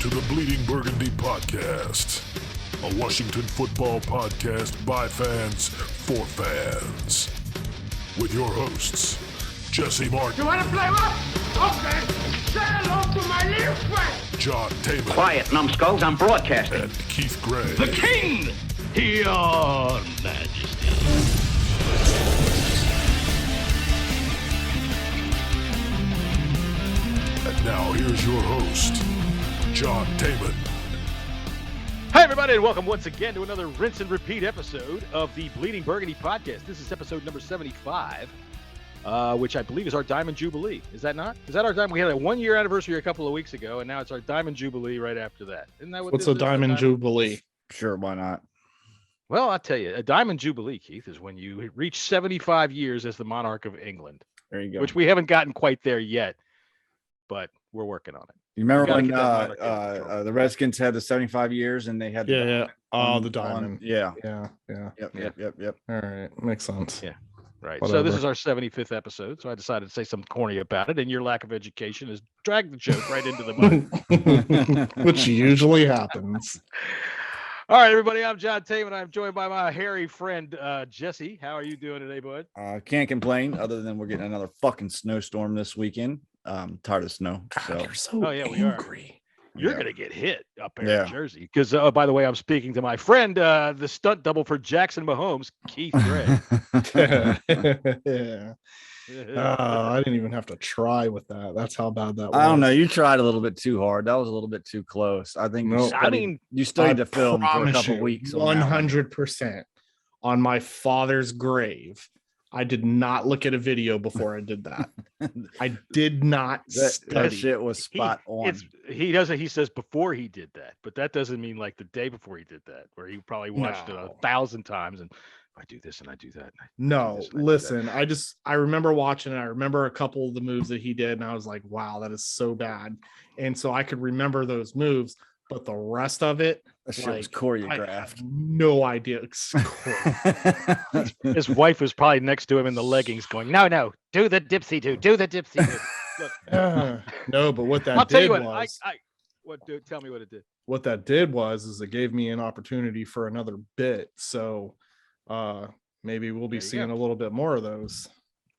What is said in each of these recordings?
to the Bleeding Burgundy podcast, a Washington football podcast by fans for fans. With your hosts, Jesse Martin. You want to play what? Okay. Say hello to my little friend. John Taman. Quiet, numbskulls, I'm broadcasting. And Keith Gray. The King, your Majesty. And now here's your host, John Taman. Hi, everybody, and welcome once again to another rinse and repeat episode of the Bleeding Burgundy podcast. This is episode number 75, which I believe is our Diamond Jubilee. Is that not? Is that our Diamond? We had a one-year anniversary a couple of weeks ago, and now it's our Diamond Jubilee right after that. Isn't that what What's this a is? Diamond Jubilee? Sure, why not? Well, I'll tell you, a Diamond Jubilee, Keith, is when you reach 75 years as the monarch of England. There you go. Which we haven't gotten quite there yet, but we're working on it. You remember when the the Redskins had the 75 years and they had Yeah. Oh, the on- diamond. yeah. Yep. All right. Makes sense. Yeah. Right. Whatever. So this is our 75th episode. So I decided to say something corny about it, and your lack of education has dragged the joke right into the mud. Which usually happens. All right, everybody. I'm John Taman. I'm joined by my hairy friend Jesse. How are you doing today, bud? Can't complain other than we're getting another fucking snowstorm this weekend. Tired of snow. So You're so Oh, yeah, we are. angry. You're Yeah. gonna get hit up there Yeah. in Jersey because, by the way, I'm speaking to my friend, the stunt double for Jackson Mahomes, Keith Gray. Yeah. I didn't even have to try with that. That's how bad that was. I don't know. You tried a little bit too hard. That was a little bit too close. I think No. you studied the film for a promise couple you, weeks. on that one. 100% on my father's grave. I did not look at a video before I did that. I did not That study. shit was spot on. He says before he did that, but that doesn't mean like the day before he did that, where he probably watched it No. 1,000 times and I do this and I do that. And I do No, this and I do listen, I remember watching it. I remember a couple of the moves that he did, and I was like, wow, that is so bad. And so I could remember those moves, but the rest of it, That shit was like, I have choreographed. no idea. that. His wife was probably next to him in the leggings going, no, do the dipsy do the dipsy do. Look, No, but what that I'll tell did you what, was, tell me what it did. what that did was is it gave me an opportunity for another bit. So maybe we'll be There you seeing go. a little bit more of those.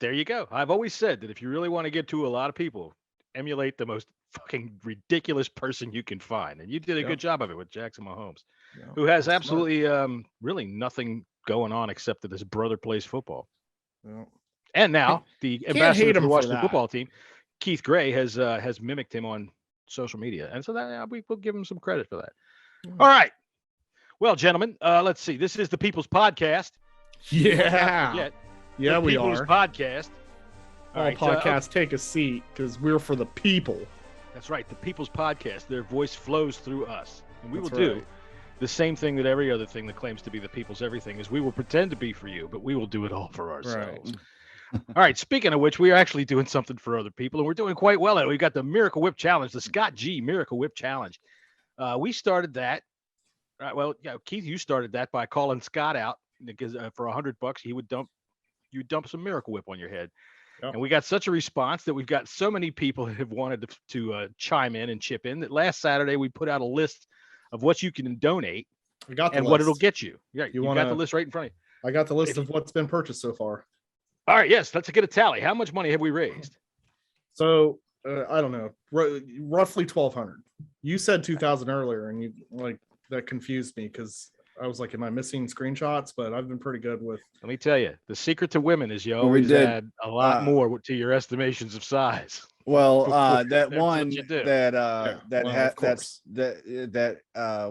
There you go. I've always said that if you really want to get to a lot of people, emulate the most fucking ridiculous person you can find. And you did a Yep. good job of it with Jackson Mahomes, Yeah. who has That's absolutely really nothing going on except that his brother plays football. smart. And now the ambassador hate for him the for Washington that. football team, Keith Gray, has mimicked him on social media. And so that we will give him some credit for that. Yeah. All right. Well, gentlemen, let's see. This is the People's Podcast. Yeah. Yet, Yeah, the we People's are. Podcast. All right, podcasts take a seat because we're for the people. That's right. The People's Podcast. Their voice flows through us. And we That's will do right. the same thing that every other thing that claims to be the people's everything is. We will pretend to be for you, but we will do it all for ourselves. All right. Speaking of which, we are actually doing something for other people, and we're doing quite well at it. We've got the Miracle Whip Challenge, the Scott G Miracle Whip Challenge. We started that. Well, yeah, Keith, you started that by calling Scott out because for $100, you dump some Miracle Whip on your head. Yep. And we got such a response that we've got so many people that have wanted to chime in and chip in that last Saturday we put out a list of what you can donate I got the and list. what it'll get you. Yeah, you got wanna- the list right in front of you. I got the list of what's been purchased so far. All right, yes, let's get a tally. How much money have we raised? So I don't know, roughly 1,200. You said 2,000 earlier, and you like that confused me because I was like, "Am I missing screenshots?" But I've been pretty good with. Let me tell you, the secret to women is you Well, we always did, add a lot more to your estimations of size. Well, that That's what one you do. that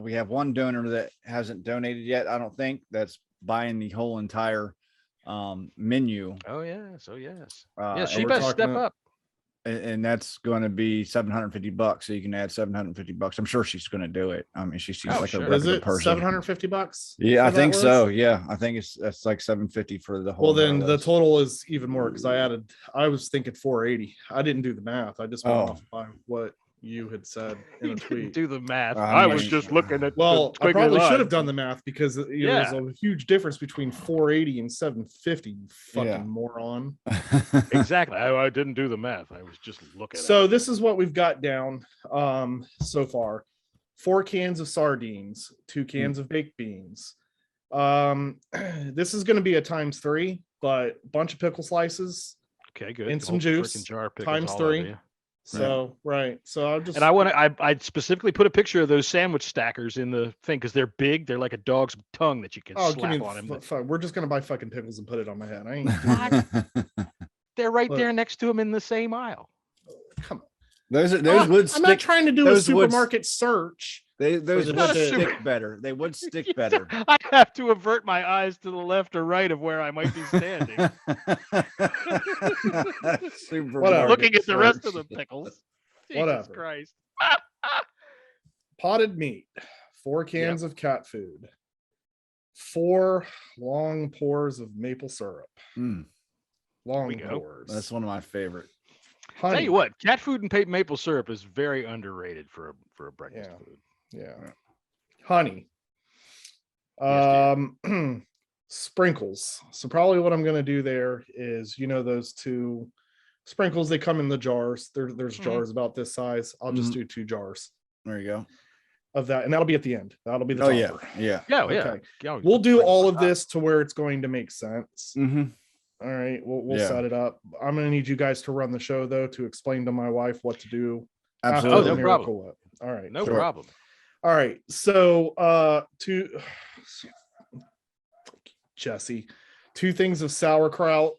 we have one donor that hasn't donated yet. I don't think that's buying the whole entire menu. Oh yes, yeah, and she we're better talking step about- up. and that's going to be $750. So you can add $750. I'm sure she's going to do it. I mean, she seems like sure. a Is regular it person. $750? Yeah, I for that think so. list? Yeah, I think it's like $750 for the whole. Well, then entire the list. total is even more because I was thinking 480. I didn't do the math. I just went Oh. off by what you had said in You a didn't tweet. do the math. I I was mean- just looking at. Well, the I probably squiggly should have line. done the math because there's a huge difference between 480 and 750. You fucking Yeah. moron. Exactly. I didn't do the math. I was just looking. So at it. this is what we've got down so far. 4 cans of sardines, 2 cans of baked beans. This is going to be a ×3, but bunch of pickle slices. Okay, good. And The some whole juice, frickin' jar of pickles all ×3. over you. So right. So I'll just And I'd specifically put a picture of those sandwich stackers in the thing because they're big. They're like a dog's tongue that you can slap on him. We're just gonna buy fucking pickles and put it on my head. I ain't They're right Look. there next to him in the same aisle. Come on. Those would stick. I'm not trying to do a those would- supermarket search. Those It's would not a stick better. They would stick better. I have to avert my eyes to the left or right of where I might be standing, looking at the rest of the pickles. Jesus Whatever. Christ. Potted meat, 4 cans of cat food, 4 long pours of maple syrup. Mm, Long we go. pours. that's one of my favorite. Honey. Tell you what, cat food and maple syrup is very underrated for a breakfast food. Yeah. Honey. Yes, Sprinkles. So probably what I'm gonna do there is, those 2 sprinkles, they come in the jars. There's jars about this size. I'll just do 2 jars There you go. of that, and that'll be at the end. That'll be the Oh yeah, topper. yeah. Yeah, Okay. yeah. We'll do all of this to where it's going to make sense. Mm-hmm. All right, we'll Yeah. set it up. I'm gonna need you guys to run the show though, to explain to my wife what to do. Absolutely. Oh, no Miracle problem. Whip. All right. No Sure. problem. All right. So Jesse, 2 things of sauerkraut.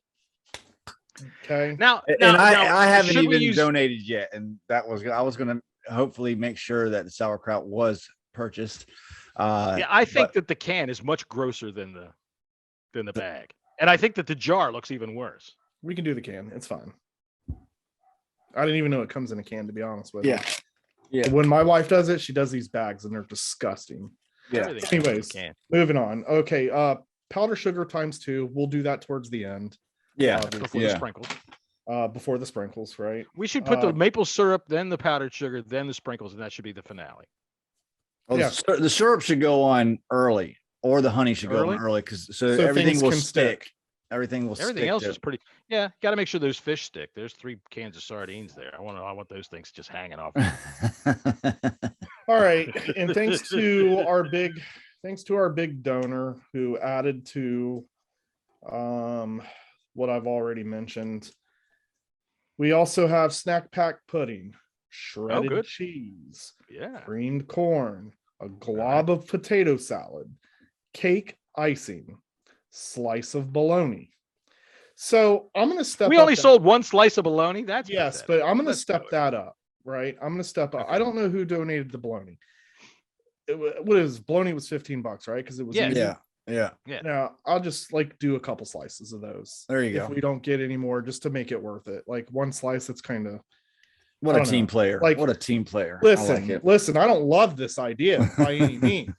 Okay. Now, I haven't should we even use- donated yet, and I was going to hopefully make sure that the sauerkraut was purchased. Yeah, I think that the can is much grosser than the bag, and I think that the jar looks even worse. We can do the can. It's fine. I didn't even know it comes in a can, to be honest with Yeah. you. Yeah. When my wife does it, she does these bags and they're disgusting. Yeah. Everything comes in a Anyways, can. moving on. Okay. Powder sugar ×2. We'll do that towards the end. Yeah. Before the sprinkles. Before the sprinkles, right? We should put the maple syrup, then the powdered sugar, then the sprinkles, and that should be the finale. Well, Yeah. the syrup should go on early, or the honey should go Early? on early, because so So everything things will can stick. stick. Everything will Everything stick else to is pretty. Yeah, got to make sure those fish stick. There's 3 cans of sardines there. I want those things just hanging off. All right. And thanks to our big donor who added to what I've already mentioned. We also have snack pack pudding, shredded good. cheese, Yeah. creamed corn, a glob of potato salad, cake icing, slice of bologna. So I'm gonna step. We up only that- sold 1 slice of bologna. That's yes, pathetic. but I'm gonna Let's step do it. that up. Right, I'm gonna step up. Okay. I don't know who donated the bologna. What is bologna was $15, right? Because it was Yeah. easy. yeah. Now I'll just do a couple slices of those. There you If go. we don't get any more, just to make it worth it. Like 1 slice, that's kind of. What I a don't team know. player. Like, What a team player. Listen. I don't love this idea by any means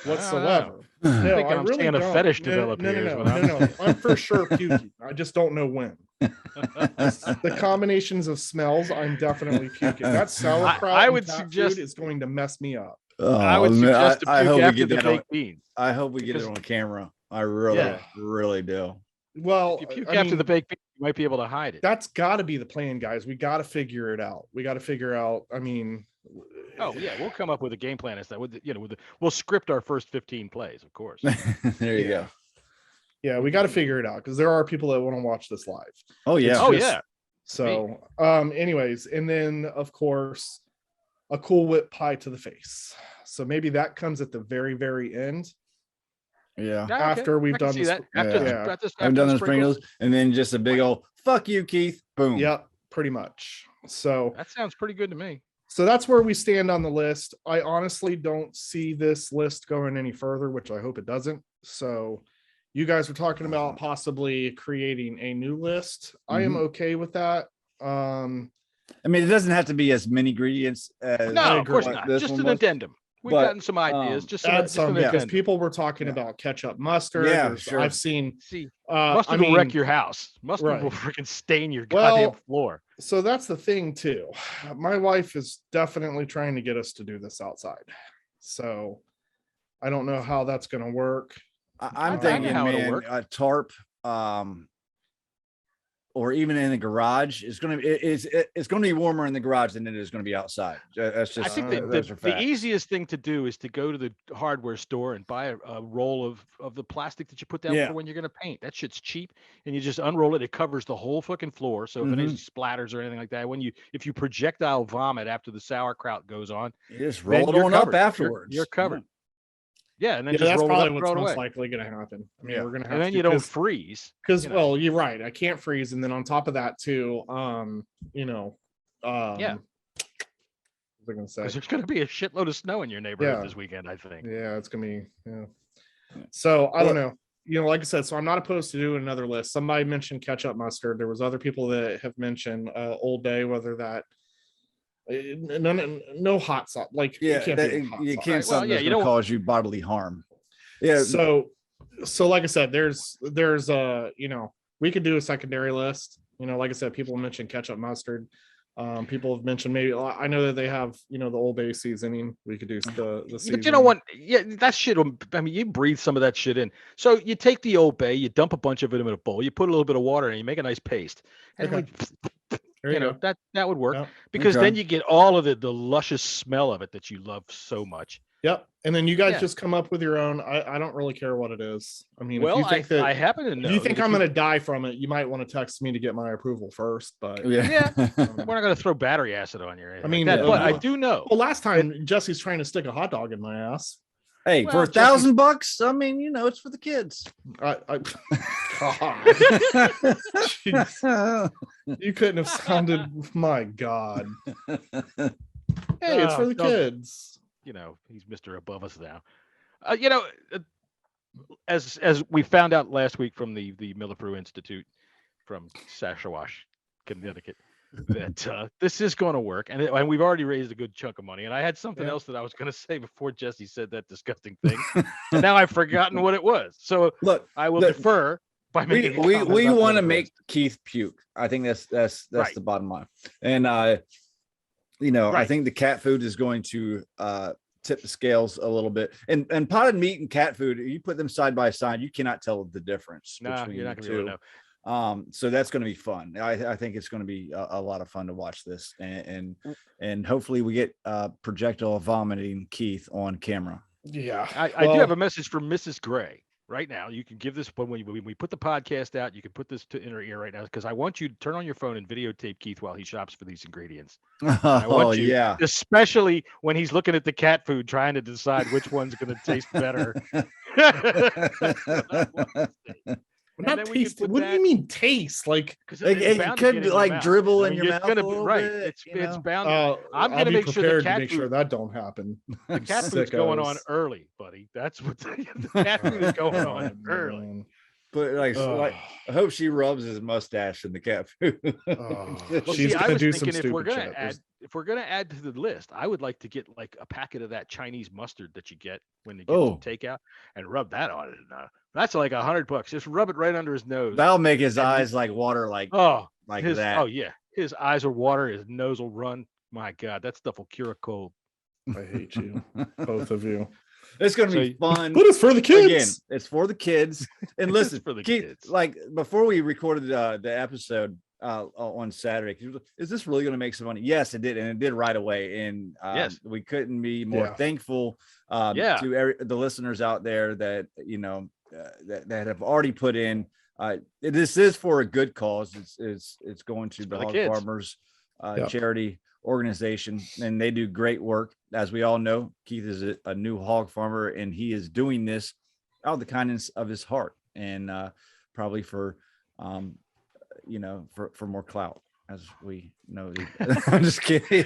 whatsoever. No, thinking I I'm really seeing a don't. fetish No, develop no, here is no, what no, I'm- no. I'm for sure puking. I just don't know when. The combinations of smells, I'm definitely puking. That sauerkraut I would and cat suggest- food is going to mess me up. I would suggest to I puke hope we after get the that on. baked beans. I hope we get it Because- on camera. I really, Yeah. really do. Well, If you puke I after mean, the baked beans, you might be able to hide it. that's got to be the plan, guys. We got to figure it out. We got to figure out. I mean, Oh yeah, we'll come up with a game plan as that. We'll script our first 15 plays, of course. There you go. yeah, we got to figure it out because there are people that want to watch this live. Oh yeah. Oh just- yeah. So, anyways, and then of course, a Cool Whip pie to the face. So maybe that comes at the very, very end. Yeah. Yeah, okay. After we've I can done see this- that. After yeah. I've done the sprinkles, and then just a big old fuck you, Keith. Boom. Yep, pretty much. So That sounds pretty good to me. that's where we stand on the list. I honestly don't see this list going any further, which I hope it doesn't. So you guys were talking about possibly creating a new list. I am okay with that. I mean, it doesn't have to be as many ingredients as No, of course what not. this Just one an was. addendum. We've But, gotten some ideas. Just add just some an because addendum. people were talking about ketchup mustard. Yeah, There's- sure. I've seen See, I mustard will wreck mean, your house. Mustard right. will freaking stain your Well, goddamn floor. so that's the thing too. My wife is definitely trying to get us to do this outside. So I don't know how that's going to work. I'm I know thinking, how it'll man, work. a tarp, or even in the garage, it's going to be warmer in the garage than it is going to be outside. That's just, I think the easiest thing to do is to go to the hardware store and buy a roll of the plastic that you put down for when you're going to paint. That shit's cheap, and you just unroll it. It covers the whole fucking floor. So if any splatters or anything like that, if you projectile vomit after the sauerkraut goes on, you just roll it on up afterwards. You're covered. Yeah, and then just that's roll probably it up, what's throw it most away. likely going to happen. I mean, we're going to have and then to, you don't freeze. Because, well, you're right. I can't freeze. And then on top of that, too, what was I going to say? Because there's going to be a shitload of snow in your neighborhood this weekend, I think. Yeah, it's going to be, So, I don't know. Like I said, so I'm not opposed to doing another list. Somebody mentioned ketchup mustard. There was other people that have mentioned Old Bay, whether that, no hot sauce. Like, you can't something that's going to cause you bodily harm. Yeah. So like I said, there's we could do a secondary list. Like I said, people mentioned ketchup mustard. People have mentioned maybe, I know that they have, the Old Bay seasoning. We could do the seasoning. But you know what? Yeah, that shit. I mean, you breathe some of that shit in. So you take the Old Bay, you dump a bunch of it in a bowl, you put a little bit of water in, and you make a nice paste. And that would work because then you get all of the luscious smell of it that you love so much. Yep. And then you guys just come up with your own. I don't really care what it is. I mean, well, if you think I happen to know. If you think I'm going to die from it, you might want to text me to get my approval first. But we're not going to throw battery acid on you. I mean, but I do know. Well, last time Jesse's trying to stick a hot dog in my ass. Hey, for $1,000, I mean, it's for the kids. God. You couldn't have sounded. My God. Hey, it's for the kids. He's Mr. Above us now. As we found out last week from the Millipru Institute from Sasquatch, Connecticut, that this is going to work, and we've already raised a good chunk of money. And I had something else that I was going to say before Jesse said that disgusting thing, and now I've forgotten what it was. So look, I will defer by making. We want to make Keith puke. I think that's the bottom line, and I think the cat food is going to tip the scales a little bit. And potted meat and cat food, you put them side by side, you cannot tell the difference between you're not the gonna be able to two. know. So that's going to be fun. I think it's going to be a lot of fun to watch this, and hopefully we get projectile vomiting Keith on camera. Yeah, I do have a message from Mrs. Gray right now. You can give this when we put the podcast out. You can put this in her ear right now, because I want you to turn on your phone and videotape Keith while he shops for these ingredients. I want you, especially when he's looking at the cat food, trying to decide which one's going to taste better. Not taste. What do you mean taste? Like, it could like dribble in your mouth. It's gonna be right. It's bound. I'm gonna make sure that don't happen. The cat food's going on early, buddy. That's what the cat food is going on early. But I hope she rubs his mustache in the cat food. She's gonna do some stupid shit. If we're gonna add to the list, I would like to get like a packet of that Chinese mustard that you get when you get the takeout and rub that on it. That's like $100. Just rub it right under his nose. That'll make his eyes like water, like that. Oh yeah, his eyes will water. His nose will run. My God, that stuff will cure a cold. I hate you, both of you. It's going to be fun. But it's for the kids. Again, it's for the kids. And listen, for the kids. Like before we recorded the episode on Saturday, is this really going to make some money? Yes, it did, and it did right away. And we couldn't be more thankful to the listeners out there that that have already put in. This is for a good cause. It's going to the Hog Farmers charity organization, and they do great work. As we all know, Keith is a new hog farmer, and he is doing this out of the kindness of his heart, and probably for more clout, as we know. I'm just kidding.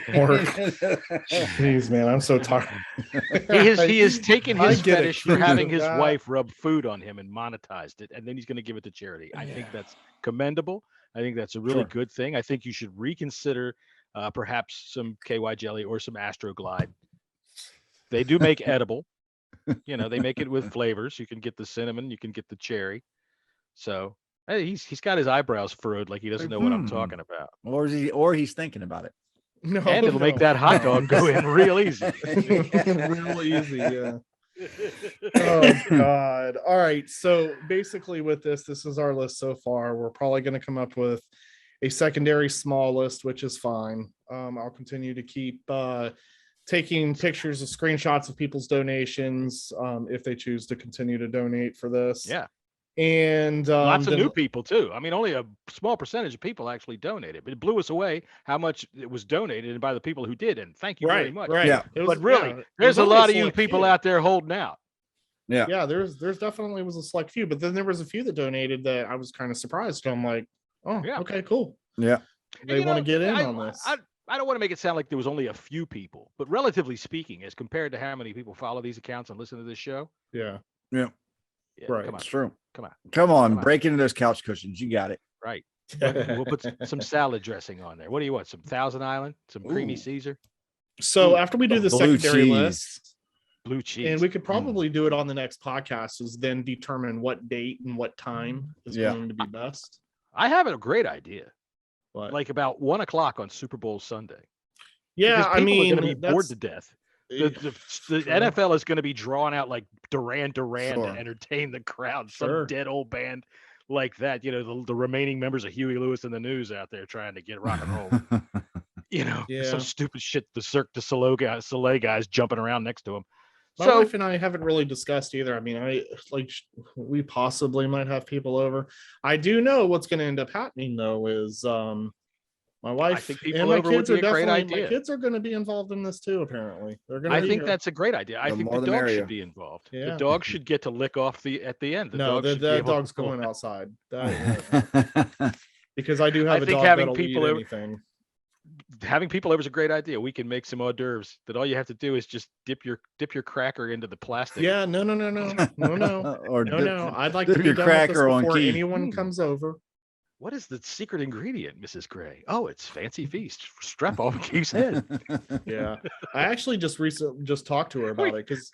Jeez, man, I'm so tired. He has taken his fetish for having his wife rub food on him and monetized it, and then he's going to give it to charity. I think that's commendable. I think that's a really good thing. I think you should reconsider perhaps some KY jelly or some Astroglide. They do make edible. They make it with flavors. You can get the cinnamon, you can get the cherry. So hey, he's got his eyebrows furrowed like he doesn't know what I'm talking about. Or he's thinking about it. No, and it'll make that hot dog go in real easy. Real easy, yeah. Oh God. All right. So basically with this is our list so far. We're probably going to come up with a secondary small list, which is fine. I'll continue to keep taking pictures of screenshots of people's donations if they choose to continue to donate for this. Yeah. And lots of new people too. I mean, only a small percentage of people actually donated, but it blew us away how much it was donated and by the people who did. And thank you very much. Right. Yeah. But really, there's a lot of you people out there holding out. Yeah. There's definitely was a select few, but then there was a few that donated that I was kind of surprised. I'm like, oh, yeah. Okay, cool. Yeah. They want to get in on this. I don't want to make it sound like there was only a few people, but relatively speaking, as compared to how many people follow these accounts and listen to this show. Yeah. Right. Come on. It's true. Come on. Break into those couch cushions. You got it. Right. We'll put some salad dressing on there. What do you want? Some Thousand Island? Some creamy Caesar? So after we do the secondary list, blue cheese, and we could probably do it on the next podcast, is then determine what date and what time is going to be best. I have a great idea. What? Like about 1:00 on Super Bowl Sunday. Yeah, I mean, are going to be bored to death. The NFL is going to be drawing out like Duran to entertain the crowd. Some dead old band like that. You know, the remaining members of Huey Lewis and the News out there trying to get rock and roll. You know, some stupid shit. The Cirque du Soleil guys jumping around next to him. My wife and I haven't really discussed either. I mean, we possibly might have people over. I do know what's going to end up happening though is my wife and my kids are definitely. My kids are going to be involved in this too. Apparently, they're going to. I think that's a great idea. I think the dog should be involved. Yeah. The dog should get to lick off at the end. The dog's going outside. Because I do have a dog that'll eat anything. Having people over is a great idea. We can make some hors d'oeuvres that all you have to do is just dip your cracker into the plastic. Yeah, no. I'd like to be done with this before anyone comes over. What is the secret ingredient, Mrs. Gray? Oh, it's Fancy Feast. Strap off Keith's head. Yeah, I actually just talked to her about it because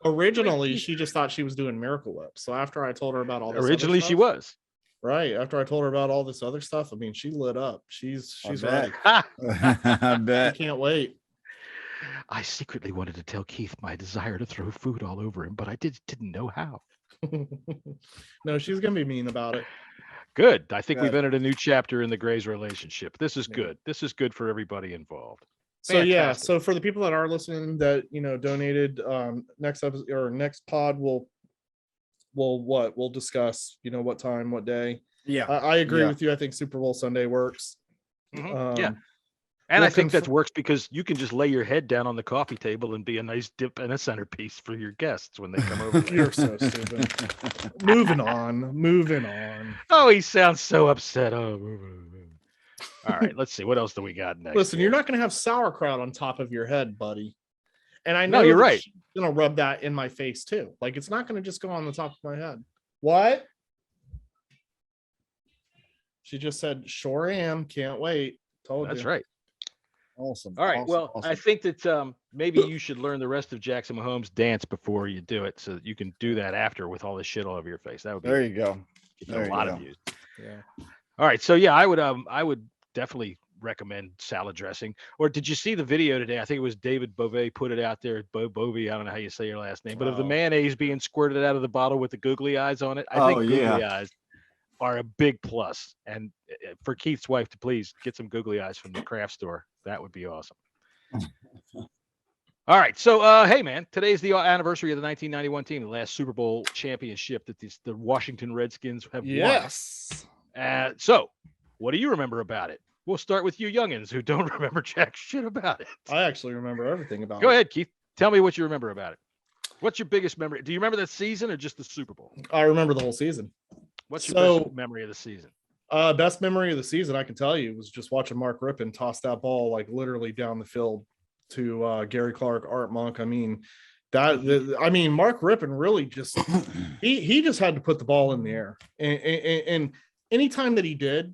originally she just thought she was doing Miracle Whip. So after I told her about all this, originally she was. Right. After I told her about all this other stuff, I mean, she lit up. She's ready. I bet. I can't wait. I secretly wanted to tell Keith my desire to throw food all over him, but I didn't know how. No, she's going to be mean about it. Good. I think we've entered a new chapter in the Grays relationship. This is good. This is good for everybody involved. Fantastic. So for the people that are listening that, donated, next episode or next pod, we'll discuss, what time, what day. Yeah. I agree with you. I think Super Bowl Sunday works. Yeah. And I think that works because you can just lay your head down on the coffee table and be a nice dip and a centerpiece for your guests when they come over. You're so stupid. Moving on. Oh, he sounds so upset. Oh. All right, let's see. What else do we got next? Listen, you're not going to have sauerkraut on top of your head, buddy. And I know you're right. She's going to rub that in my face too. Like it's not going to just go on the top of my head. What? She just said, "Sure am. Can't wait." Told you. That's right. Awesome. All right. Well, I think that maybe you should learn the rest of Jackson Mahomes' dance before you do it, so that you can do that after with all this shit all over your face. That would be. There you go. A lot of views. Yeah. All right. So yeah, I would definitely recommend salad dressing. Or did you see the video today? I think it was David Bovee put it out there. Bovee. I don't know how you say your last name, but of the mayonnaise being squirted out of the bottle with the googly eyes on it. I think googly eyes are a big plus. And for Keith's wife to please get some googly eyes from the craft store. That would be awesome. All right. So, hey, man, today's the anniversary of the 1991 team, the last Super Bowl championship that the Washington Redskins have won. Yes. So what do you remember about it? We'll start with you youngins who don't remember jack shit about it. I actually remember everything about it. Go ahead, Keith. Tell me what you remember about it. What's your biggest memory? Do you remember that season or just the Super Bowl? I remember the whole season. What's your best memory of the season? Best memory of the season, I can tell you, was just watching Mark Rippon toss that ball like literally down the field to Gary Clark, Art Monk. I mean, Mark Rippon really just he just had to put the ball in the air, and anytime that he did,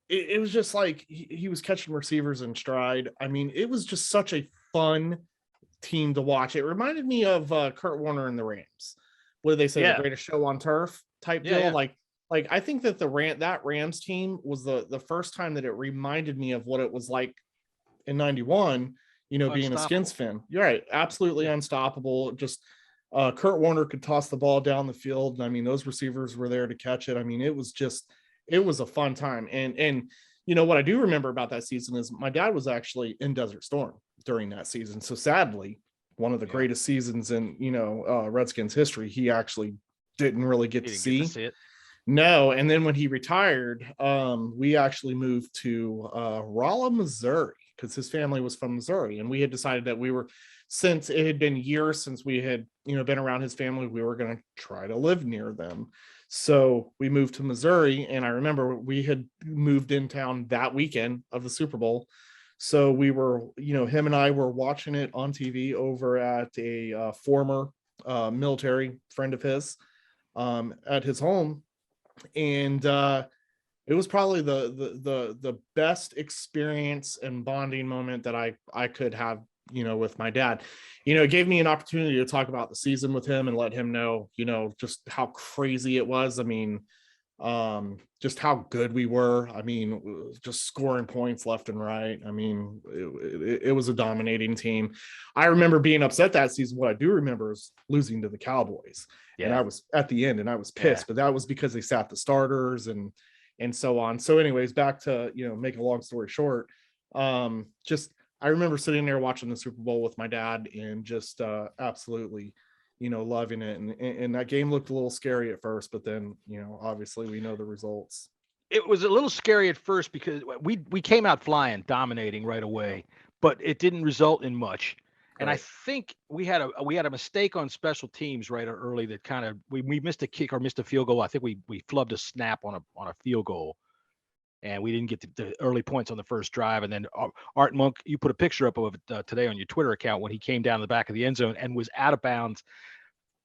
it was just like he was catching receivers in stride. I mean, it was just such a fun team to watch. It reminded me of Kurt Warner and the Rams. What do they say? The greatest show on turf type deal. Yeah. Like I think that that Rams team was the first time that it reminded me of what it was like in 91. being a Skins fan. You're right. Absolutely unstoppable. Just Kurt Warner could toss the ball down the field. And I mean, those receivers were there to catch it. I mean, it was a fun time. And what I do remember about that season is my dad was actually in Desert Storm during that season. So sadly, one of the greatest seasons in, Redskins history, he actually didn't really get to see it. No. And then when he retired, we actually moved to Rolla, Missouri, because his family was from Missouri. And we had decided that since it had been years since we had, been around his family, we were going to try to live near them. So we moved to Missouri, and I remember we had moved in town that weekend of the Super Bowl. So we were, him and I were watching it on TV over at a former military friend of his at his home. And it was probably the best experience and bonding moment that I could have, with my dad. It gave me an opportunity to talk about the season with him and let him know, just how crazy it was. I mean, just how good we were. I mean, just scoring points left and right. I mean, it was a dominating team. I remember being upset that season. What I do remember is losing to the Cowboys. Yeah. And I was at the end and I was pissed, but that was because they sat the starters and so on. So anyways, back to, make a long story short, I remember sitting there watching the Super Bowl with my dad and just absolutely, loving it. And that game looked a little scary at first, but then, obviously we know the results. It was a little scary at first because we came out flying, dominating right away, but it didn't result in much. And I think we had a mistake on special teams right early that kind of we missed a kick or missed a field goal. I think we flubbed a snap on a field goal. And we didn't get the early points on the first drive. And then Art Monk, you put a picture up of it today on your Twitter account when he came down the back of the end zone and was out of bounds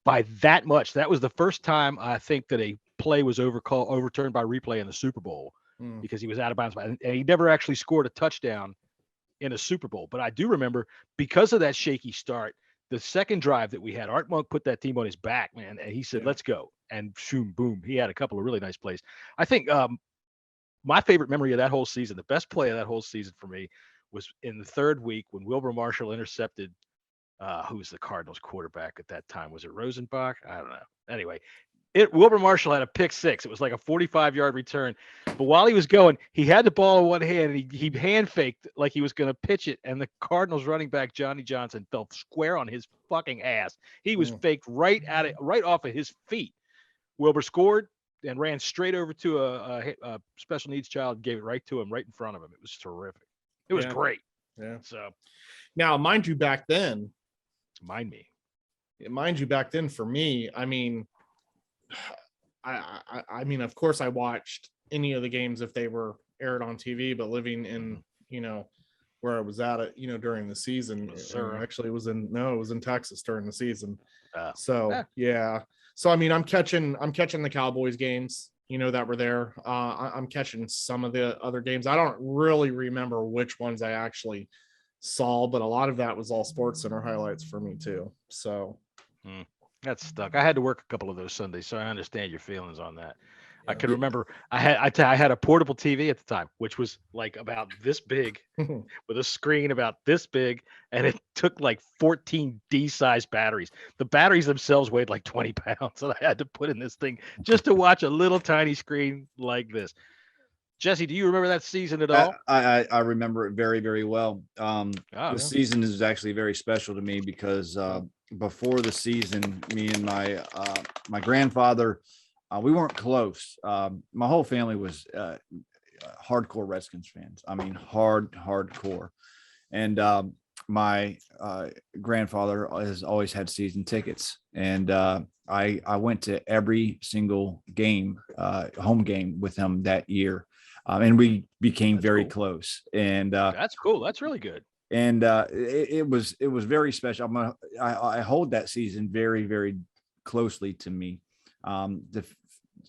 by that much. That was the first time I think that a play was overturned by replay in the Super Bowl because he was out of bounds. And he never actually scored a touchdown in a Super Bowl. But I do remember, because of that shaky start, the second drive that we had, Art Monk put that team on his back, man. And he said, let's go. And shoom, boom. He had a couple of really nice plays. I think my favorite memory of that whole season, the best play of that whole season for me, was in the third week when Wilbur Marshall intercepted, who was the Cardinals quarterback at that time? Was it Rosenbach? I don't know. Anyway, Wilbur Marshall had a pick six. It was like a 45-yard return. But while he was going, he had the ball in one hand, and he hand faked like he was going to pitch it. And the Cardinals running back, Johnny Johnson, fell square on his fucking ass. He was faked right off of his feet. Wilbur scored and ran straight over to a special needs child and gave it right to him, right in front of him. It was terrific. It was great. Yeah. So now, mind you, back then, for me, I mean, I mean, of course I watched any of the games if they were aired on TV, but living in, where I was at it, during the season, actually it was in Texas during the season. So, I mean, I'm catching the Cowboys games, that were there. I'm catching some of the other games. I don't really remember which ones I actually saw, but a lot of that was all Sports Center highlights for me too. So that's stuck. I had to work a couple of those Sundays, so I understand your feelings on that. I can remember I had a portable TV at the time, which was like about this big with a screen about this big, and it took like 14 D-sized batteries. The batteries themselves weighed like 20 pounds, and I had to put in this thing just to watch a little tiny screen like this. Jesse, do you remember that season at all? I remember it very, very well. The season is actually very special to me because before the season, me and my grandfather, we weren't close. My whole family was hardcore Redskins fans. I mean, hardcore. And my grandfather has always had season tickets. And I went to every single game, home game with him that year. And we became very close. And that's cool. That's really good. And it was very special. I hold that season very, very closely to me.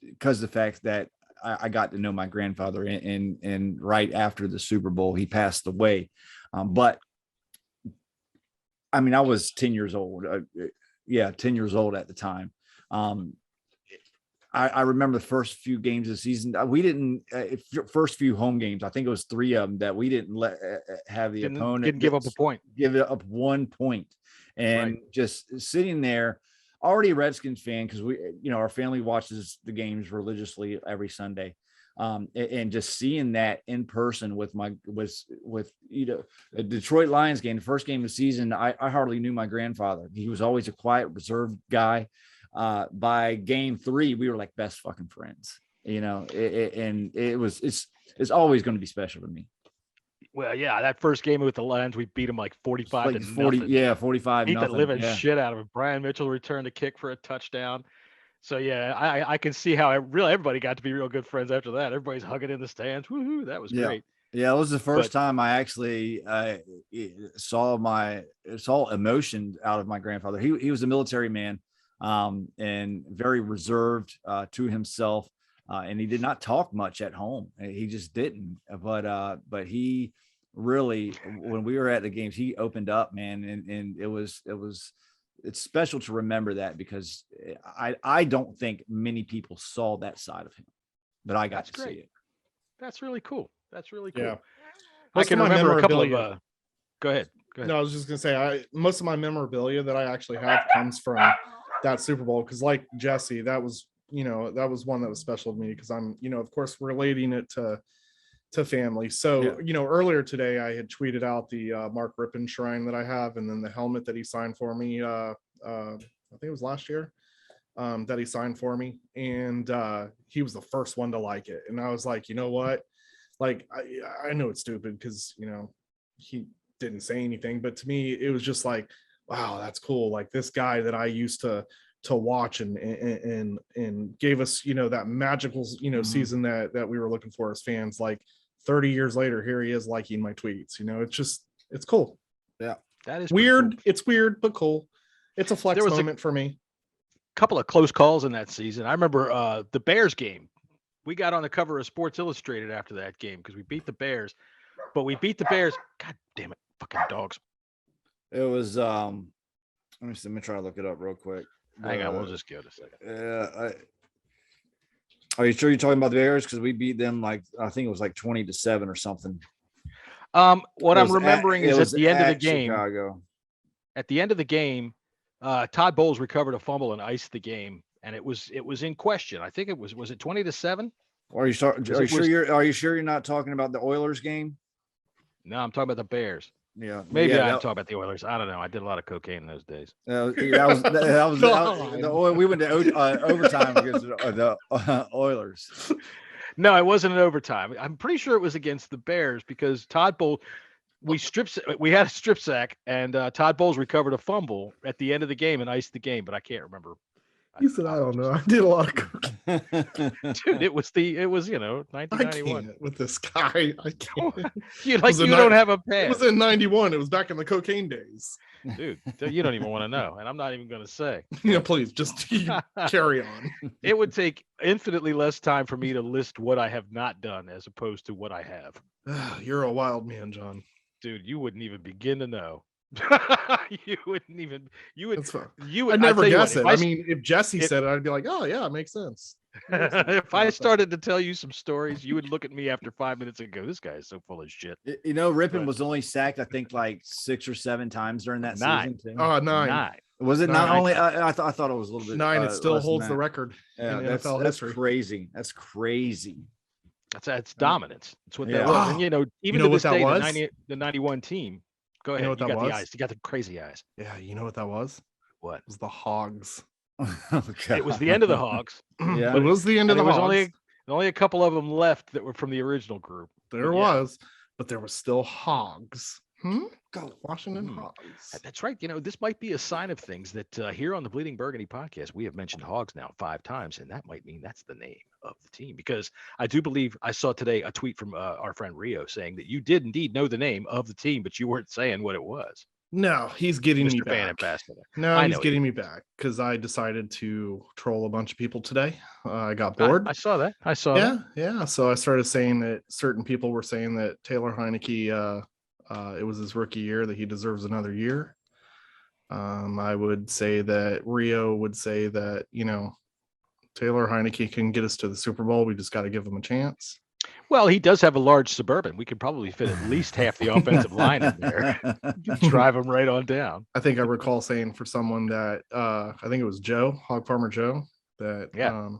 Because the fact that I got to know my grandfather and right after the Super Bowl, he passed away. But I mean, I was 10 years old. 10 years old at the time. I remember the first few games of the season. We didn't first few home games. I think it was 3 of them that we didn't let have the opponent didn't give up a point. Give it up 1 point, and just sitting there. Already a Redskins fan because we, our family watches the games religiously every Sunday, and just seeing that in person with a Detroit Lions game, the first game of the season. I hardly knew my grandfather. He was always a quiet, reserved guy. By game 3, we were like best fucking friends, and it's always going to be special to me. Well, yeah, that first game with the Lions, we beat them like 45 to 40, nothing. Yeah, 45. Beat the living shit out of him. Brian Mitchell returned a kick for a touchdown. So yeah, I can see how everybody got to be real good friends after that. Everybody's hugging in the stands. Woohoo! That was great. Yeah, it was the first time I actually saw emotion out of my grandfather. He was a military man, and very reserved to himself. And he did not talk much at home. He just didn't. But he really, when we were at the games, he opened up, man. And it's special to remember that because I don't think many people saw that side of him, but I got to see it. That's really cool. That's really cool. Yeah. I can remember a couple of, go ahead. No, I was just going to say, most of my memorabilia that I actually have comes from that Super Bowl. Cause like Jesse, that was one that was special to me because I'm, of course, relating it to family. So, earlier today I had tweeted out the Mark Rippon shrine that I have, and then the helmet that he signed for me. I think it was last year that he signed for me, and he was the first one to like it. And I was like, you know what? Like, I know it's stupid because, he didn't say anything, but to me, it was just like, wow, that's cool. Like this guy that I used to watch and gave us, that magical, season that we were looking for as fans. Like 30 years later, here he is liking my tweets. It's cool. Yeah. That is weird. Cool. It's weird, but cool. It's a flex moment for me. Couple of close calls in that season. I remember the Bears game. We got on the cover of Sports Illustrated after that game because we beat the Bears, but we beat the Bears. God damn it. Fucking dogs. It was, let me try to look it up real quick. Hang on, we'll just give it a second. Are you sure you're talking about the Bears? Because we beat them I think it was like 20-7 or something. What I'm remembering is at the end of the game. Chicago. At the end of the game, Todd Bowles recovered a fumble and iced the game, and it was in question. I think it was it 20-7? Are you sure you're not talking about the Oilers game? No, I'm talking about the Bears. Yeah, maybe I'm talking about the Oilers. I don't know. I did a lot of cocaine in those days. We went to overtime against the Oilers. No, it wasn't an overtime. I'm pretty sure it was against the Bears because Todd Bowles. We had a strip sack, and Todd Bowles recovered a fumble at the end of the game and iced the game, but I can't remember. He said, I don't know. I did a lot of cocaine. Dude, it was 1991. I can't with this guy. I can't. You don't have a pen. It was in 91. It was back in the cocaine days. Dude, you don't even want to know, and I'm not even going to say. Please, just carry on. It would take infinitely less time for me to list what I have not done as opposed to what I have. You're a wild man, John. Dude, you wouldn't even begin to know. You wouldn't even. I'd never guess it. I mean, if Jesse said it, I'd be like, oh yeah, it makes sense. If I started to tell you some stories, you would look at me after 5 minutes and go, "This guy is so full of shit." Rippon was only sacked, I think, like 6 or 7 times during that season. Too. Oh, 9. Was it 9? Not only? I thought it was a little bit 9. It still holds the record in NFL history. Crazy. That's crazy. That's dominance. That's what that was. And even to this day, the 91 team. Go ahead. You got the eyes. You got the crazy eyes. Yeah, you know what that was? What? It was the Hogs. Okay. It was the end of the Hogs. Yeah, but it was the end of the Hogs. There was only a couple of them left that were from the original group. There was, but there was still Hogs. Go Washington Hogs. That's right. This might be a sign of things that here on the Bleeding Burgundy podcast, we have mentioned Hogs now 5 times, and that might mean that's the name of the team. Because I do believe I saw today a tweet from our friend Rio saying that you did indeed know the name of the team, but you weren't saying what it was. No, he's getting me back. Ambassador. No, he's getting me back because I decided to troll a bunch of people today. I got bored. I saw that. Yeah. So I started saying that certain people were saying that Taylor Heineke, it was his rookie year, that he deserves another year. I would say that Rio would say that, Taylor Heineke can get us to the Super Bowl. We just got to give him a chance. Well, he does have a large Suburban. We could probably fit at least half the offensive line in there. Drive him right on down. I think I recall saying for someone that I think it was Joe, Hog Farmer Joe, that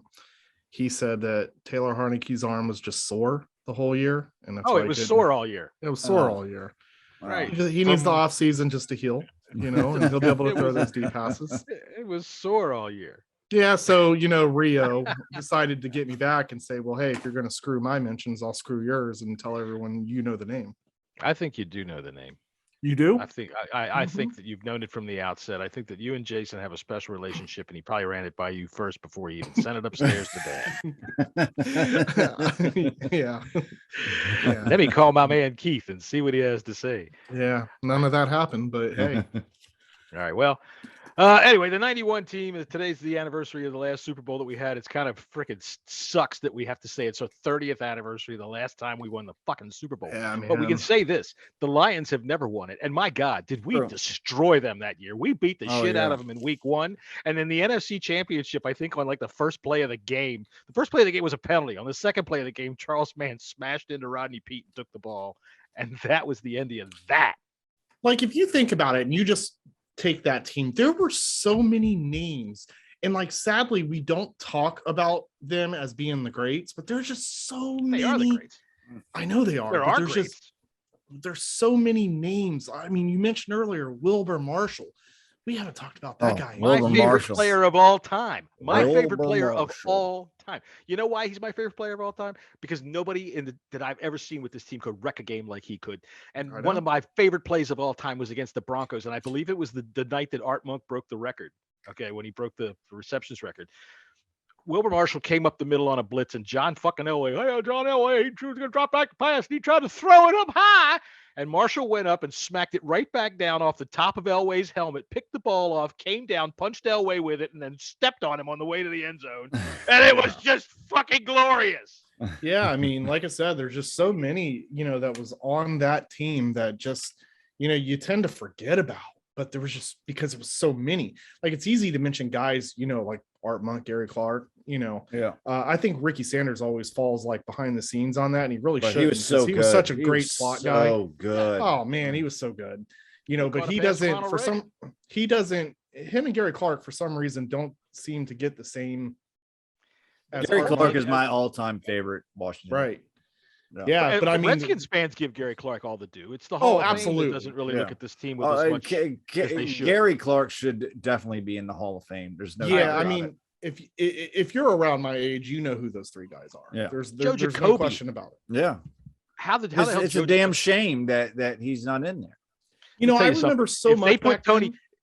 he said that Taylor Heineke's arm was just sore the whole year, and that's it was sore all year. It was sore all year. Right. He needs the off season just to heal, and he'll be able to throw those deep passes. It was sore all year. Yeah, so Rio decided to get me back and say, well, hey, if you're going to screw my mentions, I'll screw yours and tell everyone you know the name. I think you do know the name. You do? I think that you've known it from the outset. I think that you and Jason have a special relationship, and he probably ran it by you first before he even sent it upstairs to Dad. Yeah. Let me call my man Keith and see what he has to say. Yeah, none of that happened, but hey. All right, well. Anyway, the 91 team, today's the anniversary of the last Super Bowl that we had. It's kind of freaking sucks that we have to say it's our 30th anniversary, the last time we won the fucking Super Bowl. Yeah, man. But we can say this, the Lions have never won it. And my God, did we destroy them that year. We beat the shit out of them in week 1. And then the NFC Championship, I think on like the first play of the game, the first play of the game was a penalty. On the second play of the game, Charles Mann smashed into Rodney Peete and took the ball. And that was the end of that. Like, if you think about it and you just take that team, there were so many names, and like sadly we don't talk about them as being the greats, but there's just so many. They are the greats. I know they are. There's so many names. I mean, you mentioned earlier Wilbur Marshall. We haven't talked about that guy. My favorite player of all time. Of all time. You know why he's my favorite player of all time? Because nobody that I've ever seen with this team could wreck a game like he could. And one of my favorite plays of all time was against the Broncos. And I believe it was the night that Art Monk broke the record. Okay, when he broke the receptions record. Wilbur Marshall came up the middle on a blitz, and John fucking Elway, John Elway, he was going to drop back the pass, and he tried to throw it up high. And Marshall went up and smacked it right back down off the top of Elway's helmet, picked the ball off, came down, punched Elway with it, and then stepped on him on the way to the end zone. And it was just fucking glorious. Yeah, I mean, like I said, there's just so many, that was on that team that just, you tend to forget about. But there was just, because it was so many. Like, it's easy to mention guys, like Art Monk, Gary Clark, I think Ricky Sanders always falls like behind the scenes on that, and he really should. He was so good. He was such a great slot guy. So good. Oh man, he was so good. But he doesn't. Him and Gary Clark for some reason don't seem to get the same. Gary Clark is my all-time favorite Washington. Right. Yeah, but I mean, Redskins fans give Gary Clark all the due. It's the Hall of Fame absolutely that doesn't really look at this team with as much as they should. Gary Clark should definitely be in the Hall of Fame. There's no. Yeah, I mean, if you're around my age, you know who those three guys are. Yeah, there's no question about it. Yeah, it's a damn shame that he's not in there. I remember so much.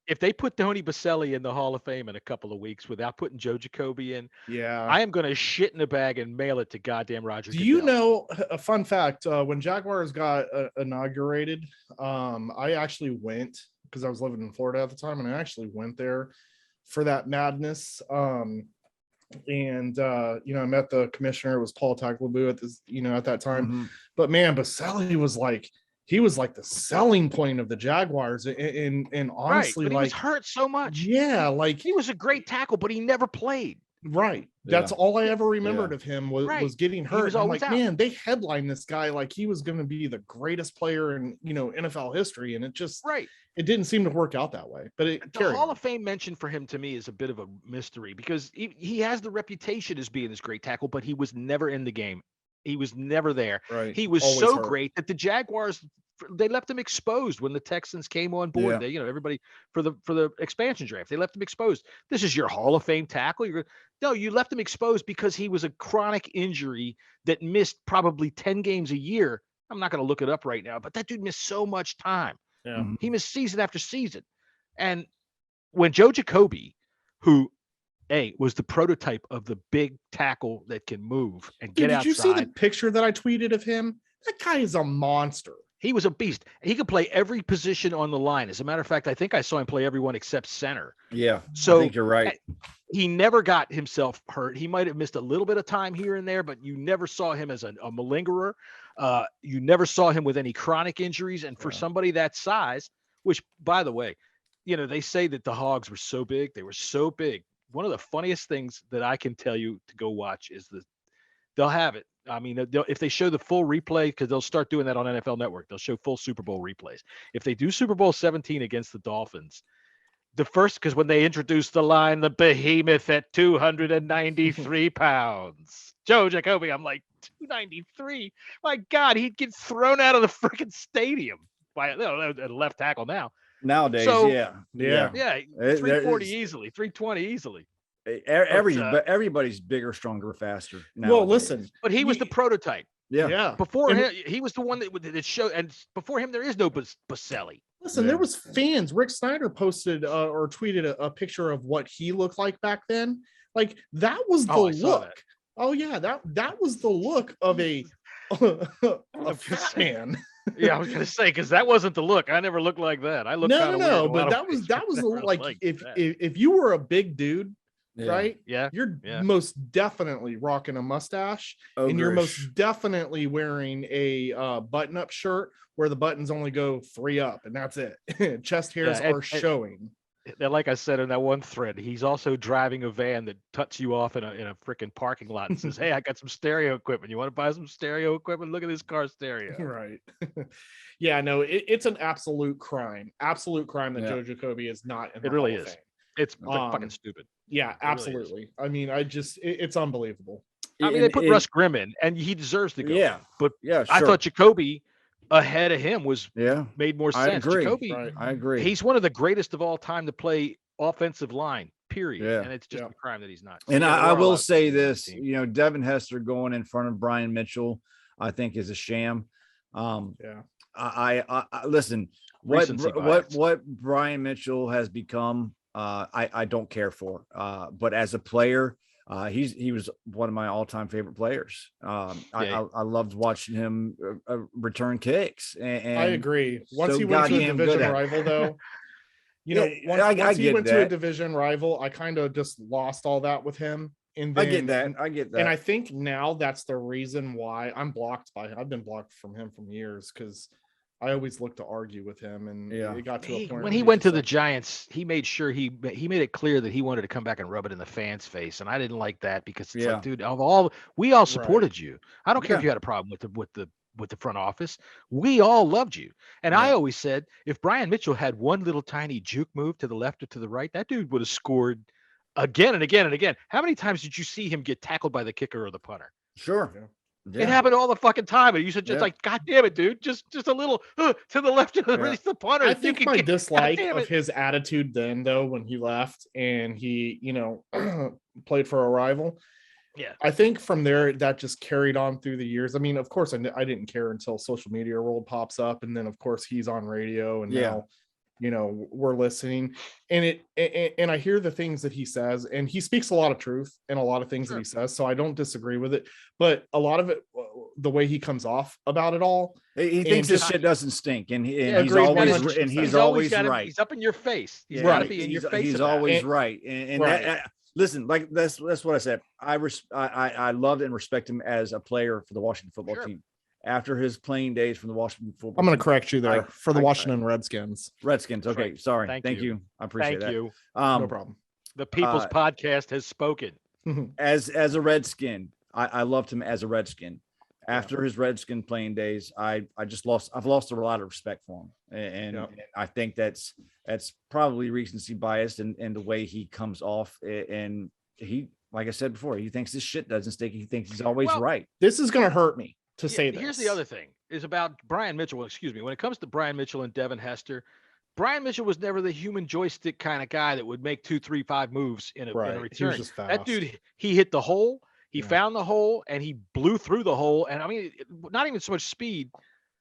If they put Tony Baselli in the Hall of Fame in a couple of weeks without putting Joe Jacoby in, I am going to shit in a bag and mail it to goddamn Roger. Do you know a fun fact? When Jaguars got inaugurated, I actually went because I was living in Florida at the time, and I actually went there for that madness. I met the commissioner. It was Paul Tagliabue at that time. Mm-hmm. But man, Baselli was like, he was like the selling point of the Jaguars, and honestly, he was hurt so much. Yeah, like he was a great tackle, but he never played. Right. That's all I ever remembered of him was getting hurt. Was I'm like, out. man, they headlined this guy like he was going to be the greatest player in NFL history, and it just it didn't seem to work out that way. But the Hall of Fame mention for him to me is a bit of a mystery because he has the reputation as being this great tackle, but he was never in the game. He was never there. Right. He was so great that the Jaguars, they left him exposed when the Texans came on board. They, everybody for the expansion draft, they left him exposed. This is your Hall of Fame tackle. You left him exposed because he was a chronic injury that missed probably 10 games a year. I'm not going to look it up right now, but that dude missed so much time. Yeah. He missed season after season. And when Joe Jacoby, who was the prototype of the big tackle that can move and get outside. Did you see the picture that I tweeted of him? That guy is a monster. He was a beast. He could play every position on the line. As a matter of fact, I think I saw him play everyone except center. Yeah, so I think you're right. He never got himself hurt. He might have missed a little bit of time here and there, but you never saw him as a malingerer. You never saw him with any chronic injuries. And for somebody that size, which, by the way, they say that the Hogs were so big. They were so big one of the funniest things that I can tell you to go watch is they'll have it. I mean, if they show the full replay, because they'll start doing that on NFL Network, they'll show full Super Bowl replays. If they do Super Bowl 17 against the Dolphins, because when they introduced the line, the behemoth at 293 pounds, Joe Jacoby, I'm like, 293? My God, he'd get thrown out of the freaking stadium by a left tackle now. Nowadays, so, yeah, 340 easily, 320 easily. Everybody's bigger, stronger, faster. Nowadays. Well, listen, but he was the prototype. Yeah. Before him, he was the one that showed, and before him, there is no Baselli. Listen, there was fans. Rick Snyder posted or tweeted a picture of what he looked like back then. Like that was the look. Oh yeah, that was the look of a fat man. Yeah, I was gonna say, because that wasn't the look. I never looked like that. I looked no, but that was the look. Like if you were a big dude, right? Yeah, you're most definitely rocking a mustache, and you're most definitely wearing a button-up shirt where the buttons only go 3 up, and that's it. Chest hairs are showing. And like I said in that one thread, he's also driving a van that cuts you off in a freaking parking lot and says, "Hey, I got some stereo equipment. You want to buy some stereo equipment? Look at this car stereo." Right. Yeah, no, it's an absolute crime that Joe Jacoby is not in the Hall of Fame. It's fucking stupid. Yeah, absolutely. Really, I mean, it's unbelievable. I mean, they put Russ Grimm in, and he deserves to go. Yeah, but sure. I thought Jacoby ahead of him made more sense. I agree. Jacoby, I agree. He's one of the greatest of all time to play offensive line, period. Yeah. And it's just a crime that he's not. And I will say this, Devin Hester going in front of Brian Mitchell, I think is a sham. I listen, what Brian Mitchell has become, I don't care for. But as a player, he was one of my all-time favorite players. I loved watching him return kicks. And I agree. Once he went to a division rival, though, once he went to a division rival, I kind of just lost all that with him. And then, I get that. And I think now that's the reason why I'm blocked by him. I've been blocked from him for years because I always look to argue with him, and it got to a point when he went to the Giants, he made sure he made it clear that he wanted to come back and rub it in the fans' face, and I didn't like that because it's like, dude, we all supported you. I don't care if you had a problem with the front office. We all loved you, and I always said if Brian Mitchell had one little tiny juke move to the left or to the right, that dude would have scored again and again and again. How many times did you see him get tackled by the kicker or the punter? Sure. It happened all the fucking time, and you said just like, "God damn it, dude! Just a little to the left of the punter." I think my dislike of his attitude then, though, when he left and he, played for a rival. Yeah, I think from there that just carried on through the years. I mean, of course, I didn't care until social media world pops up, and then of course he's on radio, and now we're listening, and I hear the things that he says, and he speaks a lot of truth in a lot of things that he says, so I don't disagree with it, but a lot of it, the way he comes off about it all, he thinks this shit doesn't stink, and he's always right. He's up in your face. He's always right, and that, listen, like that's what I said. I loved and respect him as a player for the Washington football team. After his playing days from the Washington football I'm going to correct you there for the Washington Redskins. Okay. Sorry. Thank you. I appreciate that. Thank you. No problem. The People's Podcast has spoken. As a Redskin, I loved him as a Redskin. After his Redskin playing days, I've lost a lot of respect for him. And I think that's probably recency bias in the way he comes off. And he, like I said before, he thinks this shit doesn't stink. He thinks he's always right. This is going to hurt me. To say this. Here's the other thing is about Brian Mitchell. When it comes to Brian Mitchell and Devin Hester, Brian Mitchell was never the human joystick kind of guy that would make 2, 3, 5 moves in a return. That dude, he hit the hole, he found the hole, and he blew through the hole. And I mean, not even so much speed.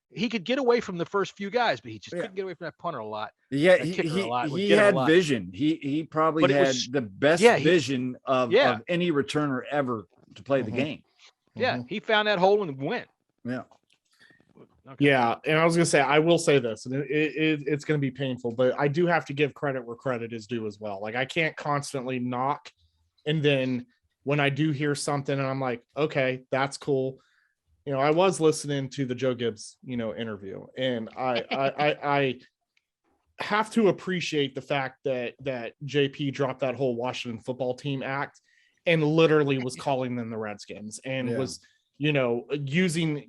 He could get away from the first few guys, but he just couldn't get away from that punter a lot. Yeah, he had vision. He probably had the best vision of any returner ever to play the game. Yeah, he found that hole and went. Yeah. Okay. Yeah, and I was going to say, I will say this, and it's going to be painful, but I do have to give credit where credit is due as well. Like, I can't constantly knock, and then when I do hear something and I'm like, okay, that's cool. I was listening to the Joe Gibbs, interview, and I have to appreciate the fact that JP dropped that whole Washington football team act and literally was calling them the Redskins and was, using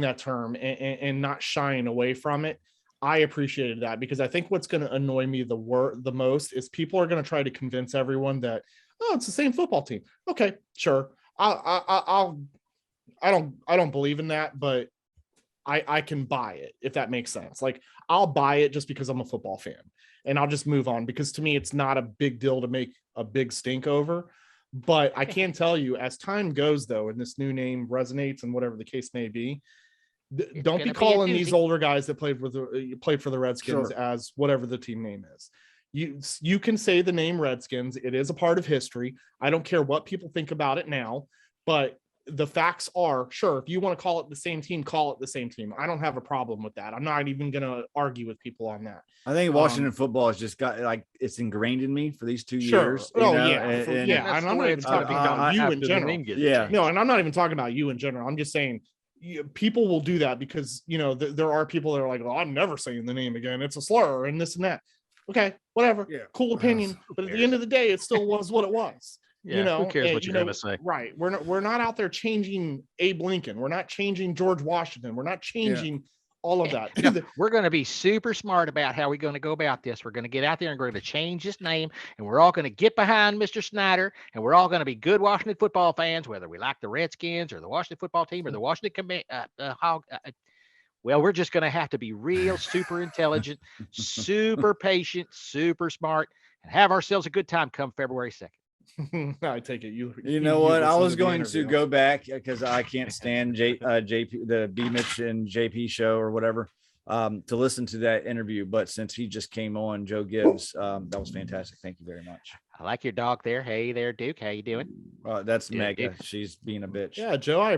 that term and not shying away from it. I appreciated that because I think what's going to annoy me the most is people are going to try to convince everyone that, oh, it's the same football team. Okay, sure. I don't believe in that, but I can buy it if that makes sense. Like I'll buy it just because I'm a football fan and I'll just move on because to me, it's not a big deal to make a big stink over. But I can tell you as time goes though, and this new name resonates and whatever the case may be, don't be calling these older guys that played for the Redskins as whatever the team name is. You can say the name Redskins. It is a part of history. I don't care what people think about it now, but the facts are, sure, if you want to call it the same team, call it the same team. I don't have a problem with that. I'm not even going to argue with people on that. I think Washington football has just got it's ingrained in me for these 2 years. Oh, and I'm not even talking about you in general. No, and I'm not even talking about you in general. I'm just saying people will do that because, there are people that are like, well, I'm never saying the name again. It's a slur and this and that. Okay, whatever. Yeah. Cool opinion. But at the end of the day, it still was what it was. Who cares what you're going to say? Right. We're not out there changing Abe Lincoln. We're not changing George Washington. We're not changing all of that. We're going to be super smart about how we're going to go about this. We're going to get out there and we're going to change his name, and we're all going to get behind Mr. Snyder, and we're all going to be good Washington football fans, whether we like the Redskins or the Washington football team or the Washington well, we're just going to have to be real super intelligent, super patient, super smart, and have ourselves a good time come February 2nd. I take it you know what I was going to go back because I can't stand JP the B Mitch and JP show or whatever to listen to that interview, but since he just came on, Joe Gibbs, that was fantastic. Thank you very much. I like your dog there. Hey there, Duke, how you doing? That's Mega. She's being a bitch. Yeah, Joe, I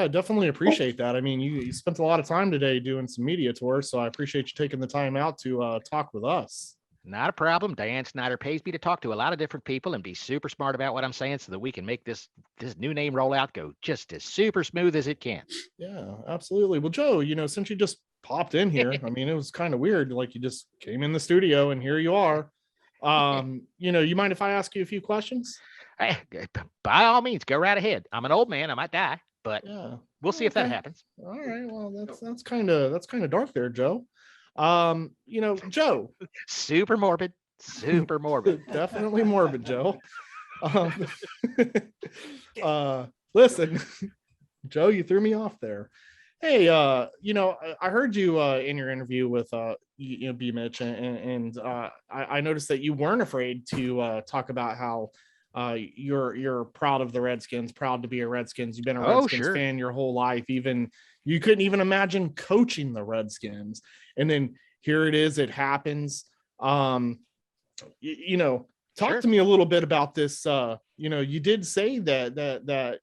definitely appreciate that. I mean, you spent a lot of time today doing some media tours, so I appreciate you taking the time out to talk with us. Not a problem. Diane Snyder pays me to talk to a lot of different people and be super smart about what I'm saying so that we can make this new name rollout go just as super smooth as it can. Yeah, absolutely. Well, Joe, since you just popped in here, I mean, it was kind of weird. Like you just came in the studio and here you are. You mind if I ask you a few questions? Hey, by all means, go right ahead. I'm an old man. I might die, but we'll see if that happens. All right. Well, that's kind of dark there, Joe. Joe, super morbid, definitely morbid, Joe. Listen, Joe, you threw me off there. Hey, I heard you in your interview with B Mitch, and I noticed that you weren't afraid to talk about how you're proud of the Redskins, proud to be a Redskins. You've been a Redskins fan your whole life. Even you couldn't even imagine coaching the Redskins. And then here it is, it happens. Talk to me a little bit about this. You did say that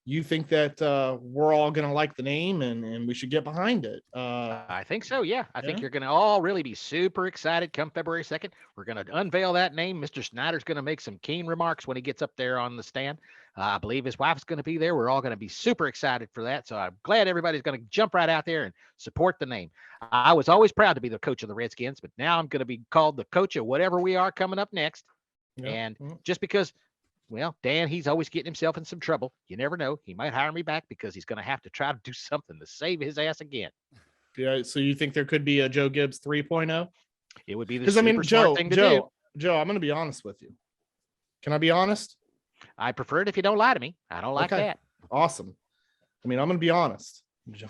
you think that we're all going to like the name and we should get behind it. I think so. Yeah. I think you're going to all really be super excited come February 2nd. We're going to unveil that name. Mr. Snyder's going to make some keen remarks when he gets up there on the stand. I believe his wife's going to be there. We're all going to be super excited for that. So I'm glad everybody's going to jump right out there and support the name. I was always proud to be the coach of the Redskins, but now I'm going to be called the coach of whatever we are coming up next. Yep. And just because, well, Dan, he's always getting himself in some trouble. You never know. He might hire me back because he's going to have to try to do something to save his ass again. Yeah. So you think there could be a Joe Gibbs 3.0? It would be the super smart thing to do. Joe, I'm going to be honest with you. Can I be honest? I prefer it if you don't lie to me. I don't like that. Awesome. I mean, I'm going to be honest.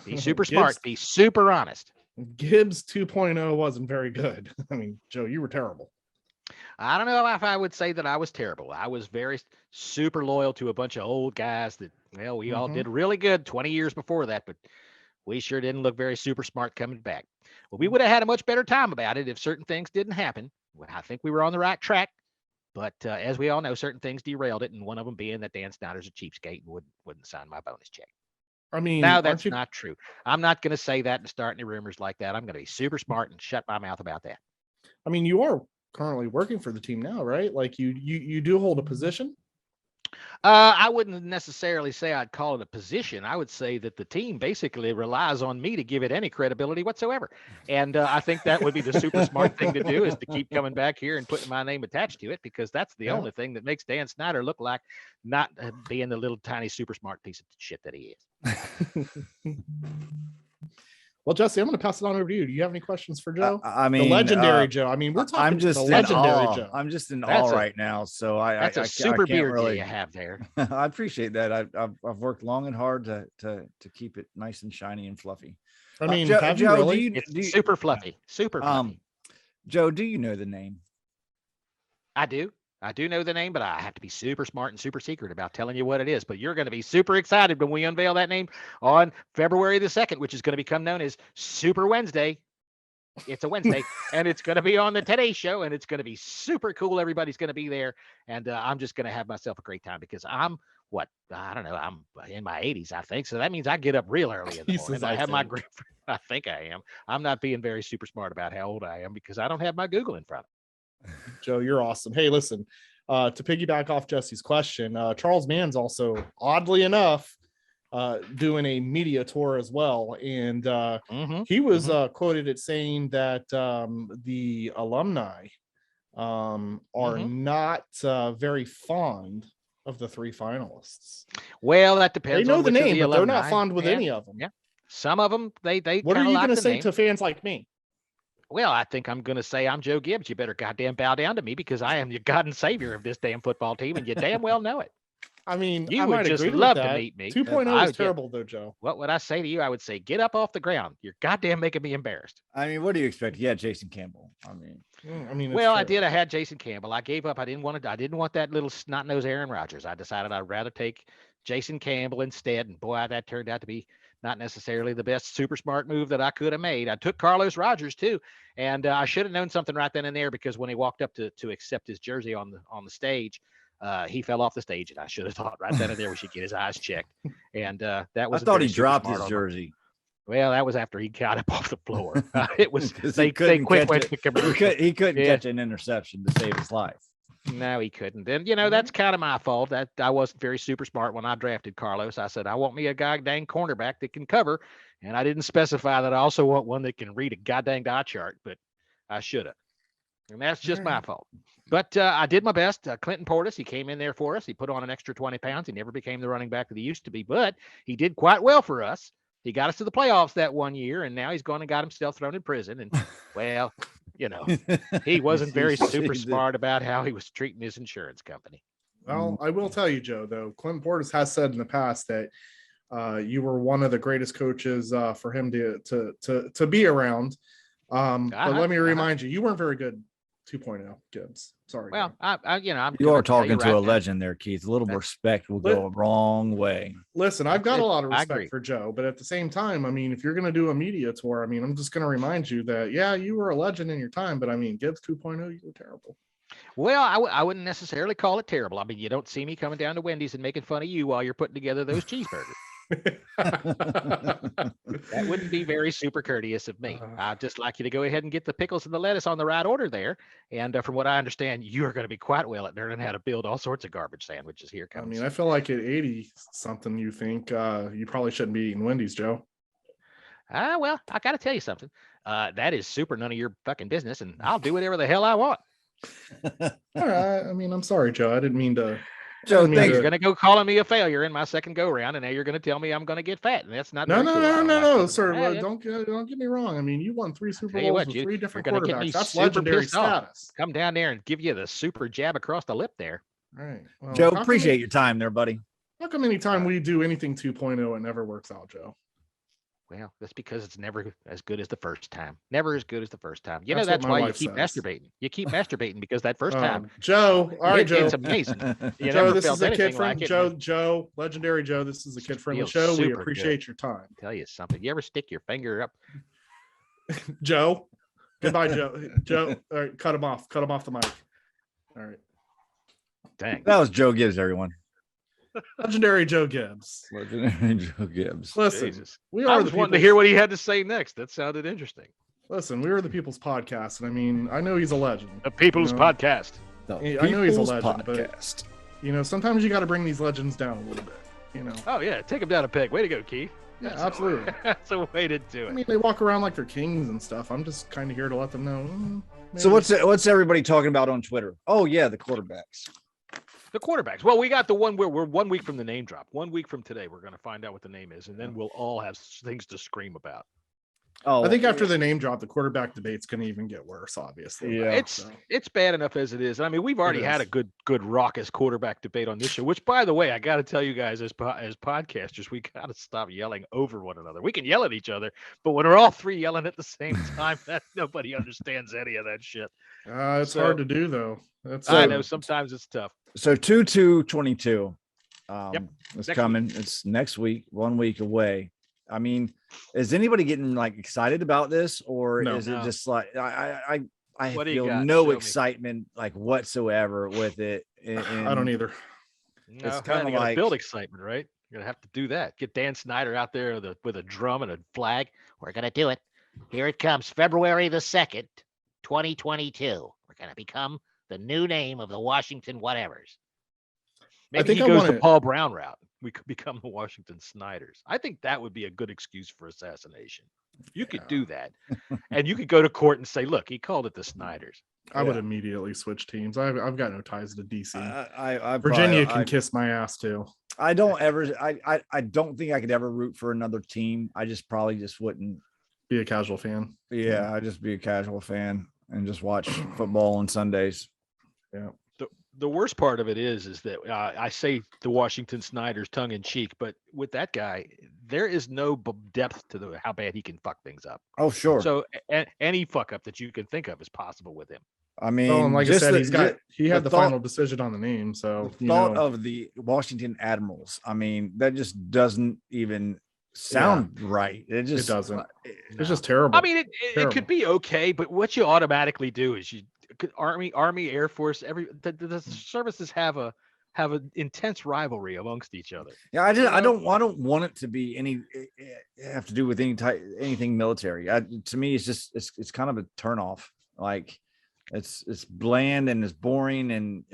Be super smart. Be super honest. Gibbs 2.0 wasn't very good. I mean, Joe, you were terrible. I don't know if I would say that I was terrible. I was very super loyal to a bunch of old guys that, well, we all did really good 20 years before that, but we sure didn't look very super smart coming back. Well, we would have had a much better time about it if certain things didn't happen. Well, I think we were on the right track. But as we all know, certain things derailed it, and one of them being that Dan Snyder's a cheapskate and wouldn't sign my bonus check. I mean, now that's not true. I'm not going to say that and start any rumors like that. I'm going to be super smart and shut my mouth about that. I mean, you are currently working for the team now, right? Like you do hold a position. I wouldn't necessarily say I'd call it a position. I would say that the team basically relies on me to give it any credibility whatsoever. And I think that would be the super smart thing to do, is to keep coming back here and putting my name attached to it, because that's the only thing that makes Dan Snyder look like not being the little tiny super smart piece of shit that he is. Well, Jesse, I'm going to pass it on over to you. Do you have any questions for Joe? I mean, the legendary Joe. I mean, we're talking I'm just the legendary Joe. I'm just in awe right now. So that's a super beard really... you have there. I appreciate that. I've worked long and hard to keep it nice and shiny and fluffy. I mean, have you really? It's super fluffy. Super fluffy. Joe, do you know the name? I do. I do know the name, but I have to be super smart and super secret about telling you what it is. But you're going to be super excited when we unveil that name on February the 2nd, which is going to become known as Super Wednesday. It's a Wednesday, and it's going to be on the Today Show, and it's going to be super cool. Everybody's going to be there, and I'm just going to have myself a great time, because I'm in my 80s, I think. So that means I get up real early in the morning. I have my great. I think I am. I'm not being very super smart about how old I am, because I don't have my Google in front of me. Joe, you're awesome. Hey, listen, to piggyback off Jesse's question, Charles Mann's also, oddly enough, doing a media tour as well. And he was quoted as saying that the alumni are not very fond of the 3 finalists. Well, that depends. They know on the name, but alumni. they're not fond with any of them. Yeah. Some of them, they what are you going to say name. to fans like me? Well, I think I'm going to say, I'm Joe Gibbs. You better goddamn bow down to me, because I am your God and Savior of this damn football team, and you damn well know it. I mean, you would just love to meet me. 2.0 is terrible, though, Joe. What would I say to you? I would say, get up off the ground. You're goddamn making me embarrassed. I mean, what do you expect? Yeah, Jason Campbell. I mean, well, I did. I had Jason Campbell. I gave up. I didn't want that little snot-nosed Aaron Rodgers. I decided I'd rather take Jason Campbell instead. And boy, that turned out to be not necessarily the best super smart move that I could have made. I took Carlos Rogers too, and I should have known something right then and there, because when he walked up to accept his jersey on the stage, he fell off the stage, and I should have thought right then and there we should get his eyes checked. And that was. I thought he dropped his jersey. Well, that was after he got up off the floor. It was they couldn't he couldn't catch an interception to save his life. No, he couldn't. And, that's kind of my fault. That I wasn't very super smart when I drafted Carlos. I said, I want me a goddamn cornerback that can cover. And I didn't specify that I also want one that can read a goddamn dot chart, but I should have. And that's just my fault. But I did my best. Clinton Portis, he came in there for us. He put on an extra 20 pounds. He never became the running back that he used to be, but he did quite well for us. He got us to the playoffs that one year, and now he's gone and got himself thrown in prison. And, well, he wasn't very super smart about how he was treating his insurance company. Well, I will tell you, Joe, though, Clinton Portis has said in the past that you were one of the greatest coaches for him to be around. But let me remind you, you weren't very good 2.0, Gibbs. Sorry. Well, you are talking to a legend there, Keith. A little more respect will go a long way. Listen, I've got a lot of respect for Joe, but at the same time, I mean, if you're going to do a media tour, I mean, I'm just going to remind you that, yeah, you were a legend in your time, but I mean, Gibbs 2.0, you were terrible. Well, I wouldn't necessarily call it terrible. I mean, you don't see me coming down to Wendy's and making fun of you while you're putting together those cheeseburgers. That wouldn't be very super courteous of me. I'd just like you to go ahead and get the pickles and the lettuce on the right order there. And from what I understand, you're going to be quite well at learning how to build all sorts of garbage sandwiches. Here comes. I mean, I feel like at 80 something, you think you probably shouldn't be eating Wendy's, Joe. Well, I got to tell you something. That is super none of your fucking business, and I'll do whatever the hell I want. All right. I mean, I'm sorry, Joe. I didn't mean to. Joe, you're going to go calling me a failure in my second go round, and now you're going to tell me I'm going to get fat, and that's not. No, sir. Don't get me wrong. I mean, you won 3 Super Bowls with 3 different quarterbacks. That's legendary status. Come down there and give you the super jab across the lip there. All right, well, Joe. Appreciate your time there, buddy. How come anytime we do anything 2.0, it never works out, Joe? Well, that's because it's never as good as the first time. Never as good as the first time. That's why you keep masturbating. You keep masturbating because that first time. Joe, all right, Joe. It's amazing. Joe, this is a kid friend. Joe, legendary Joe. This is a kid friendly show. We appreciate your time. I'll tell you something. You ever stick your finger up? Joe. Goodbye, Joe. Joe, all right, cut him off. Cut him off the mic. All right. Dang. That was Joe Gibbs, everyone. Legendary Joe Gibbs. Legendary Joe Gibbs. Listen, I was wanting to hear what he had to say next. That sounded interesting. Listen, we are the People's Podcast, and I mean, I know he's a legend. The People's Podcast. I know he's a legend, but Sometimes you got to bring these legends down a little bit. Oh yeah, take them down a peg. Way to go, Keith. Yeah, absolutely. That's a way to do it. I mean, they walk around like they're kings and stuff. I'm just kind of here to let them know. So what's everybody talking about on Twitter? Oh yeah, the quarterbacks. The quarterbacks. Well, we got the one where we're 1 week from the name drop. 1 week from today, we're going to find out what the name is, and then we'll all have things to scream about. Oh, I think after the name drop, the quarterback debate's going to even get worse. Obviously, yeah, it's bad enough as it is. I mean, we've already had a good raucous quarterback debate on this show. Which, by the way, I got to tell you guys, as podcasters, we got to stop yelling over one another. We can yell at each other, but when we're all three yelling at the same time, nobody understands any of that shit. It's hard to do though. I know sometimes it's tough. So 2/2/22 is next coming. week. It's next week, 1 week away. I mean, is anybody getting like excited about this, or is it just like I feel no excitement like whatsoever with it? And I don't either. No, it's kind of like build excitement, right? You're gonna have to do that. Get Dan Snyder out there with a drum and a flag. We're gonna do it. Here it comes, February the 2nd, 2022. We're gonna become the new name of the Washington whatevers. Maybe he goes the Paul Brown route. We could become the Washington Snyders. I think that would be a good excuse for assassination. You could do that. And you could go to court and say, look, he called it the Snyders. I would immediately switch teams. I've got no ties to DC. Virginia can kiss my ass too. I don't think I could ever root for another team. I just probably wouldn't be a casual fan. Yeah, I'd just be a casual fan and just watch football on Sundays. Yeah. The worst part of it is that I say the Washington Snyders tongue in cheek, but with that guy, there is no depth to how bad he can fuck things up. Oh, sure. So any fuck up that you can think of is possible with him. I mean, and like I said, he had the final decision on the name. So the thought of the Washington Admirals, I mean, that just doesn't even sound right. It doesn't. It's just terrible. I mean, it could be okay, but what you automatically do is Army, Air Force, the services have an intense rivalry amongst each other. Yeah, I don't want it to be have to do with anything military. To me, it's kind of a turnoff. Like it's bland and it's boring, and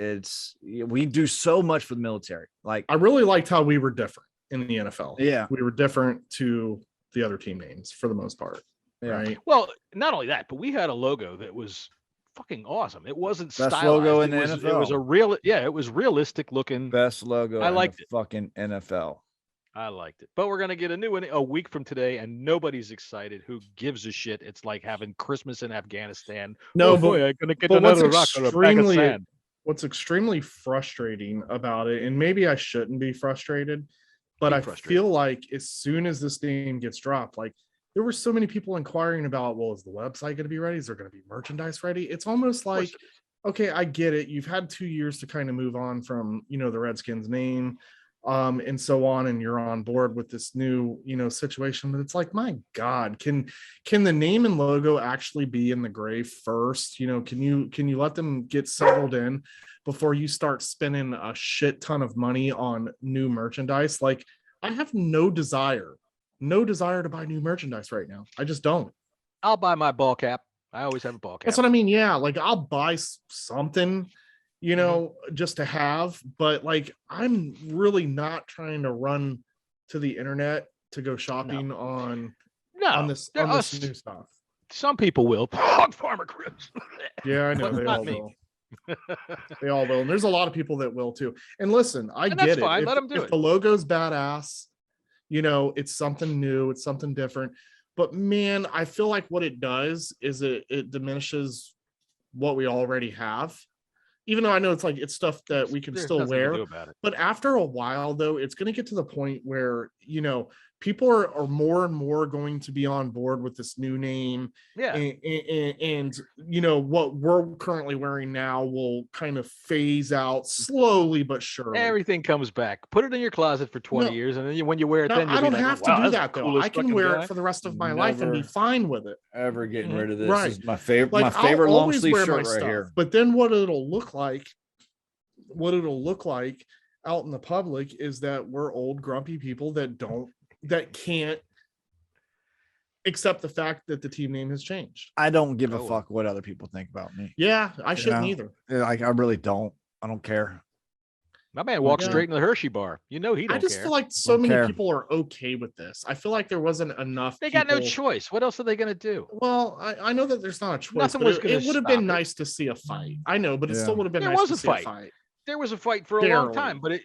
we do so much for the military. Like I really liked how we were different in the NFL. Yeah, we were different to the other team names for the most part. Yeah. Right. Well, not only that, but we had a logo that was fucking awesome. It wasn't best stylized. Logo in the NFL. It was it was realistic looking. Best logo. I liked it. Fucking NFL. I liked it. But we're gonna get a new one a week from today, and nobody's excited. Who gives a shit? It's like having Christmas in Afghanistan. No, boy, I'm gonna get another rock or a bag of sand. What's extremely frustrating about it, and maybe I shouldn't be frustrated, but I feel like as soon as this name gets dropped, like there were so many people inquiring about, well, is the website going to be ready? Is there going to be merchandise ready? It's almost like, okay, I get it. You've had 2 years to kind of move on from, the Redskins name and so on. And you're on board with this new, situation. But it's like, my God, can the name and logo actually be in the grave first? Can you let them get settled in before you start spending a shit ton of money on new merchandise? Like I have no desire to buy new merchandise right now. I just don't. I'll buy my ball cap. I always have a ball cap. That's what I mean. Yeah. Like I'll buy something, just to have, but like, I'm really not trying to run to the internet to go shopping on this new stuff. Some people will. Farmer Chris. Yeah, I know. They all will. They all will. And there's a lot of people that will too. And listen, I get it. Fine. Let them do it. If the logo's badass, it's something new, it's something different. But man, I feel like what it does is it diminishes what we already have. Even though I know it's stuff that we can still wear. But after a while, though, it's going to get to the point where, people are more and more going to be on board with this new name. Yeah. And what we're currently wearing now will kind of phase out slowly but surely. Everything comes back. Put it in your closet for 20 years, and then when you wear it, then I don't have to do that though. I can wear it for the rest of my life and be fine with it. Ever getting rid of this. Right. This is my favorite. My favorite long sleeve shirt right here. But then what it'll look like out in the public is that we're old grumpy people that can't accept the fact that the team name has changed. I don't give a fuck what other people think about me. Yeah, I shouldn't either. Like I really don't. I don't care. My man walked straight in the Hershey bar. You know he don't care. I just feel like so many people are okay with this. I feel like there wasn't enough. They got no choice. What else are they going to do? Well, I know that there's not a choice. Nothing was going to. It would have been nice to see a fight. I know, but it still would have been nice to see a fight. There was a fight for a long time, but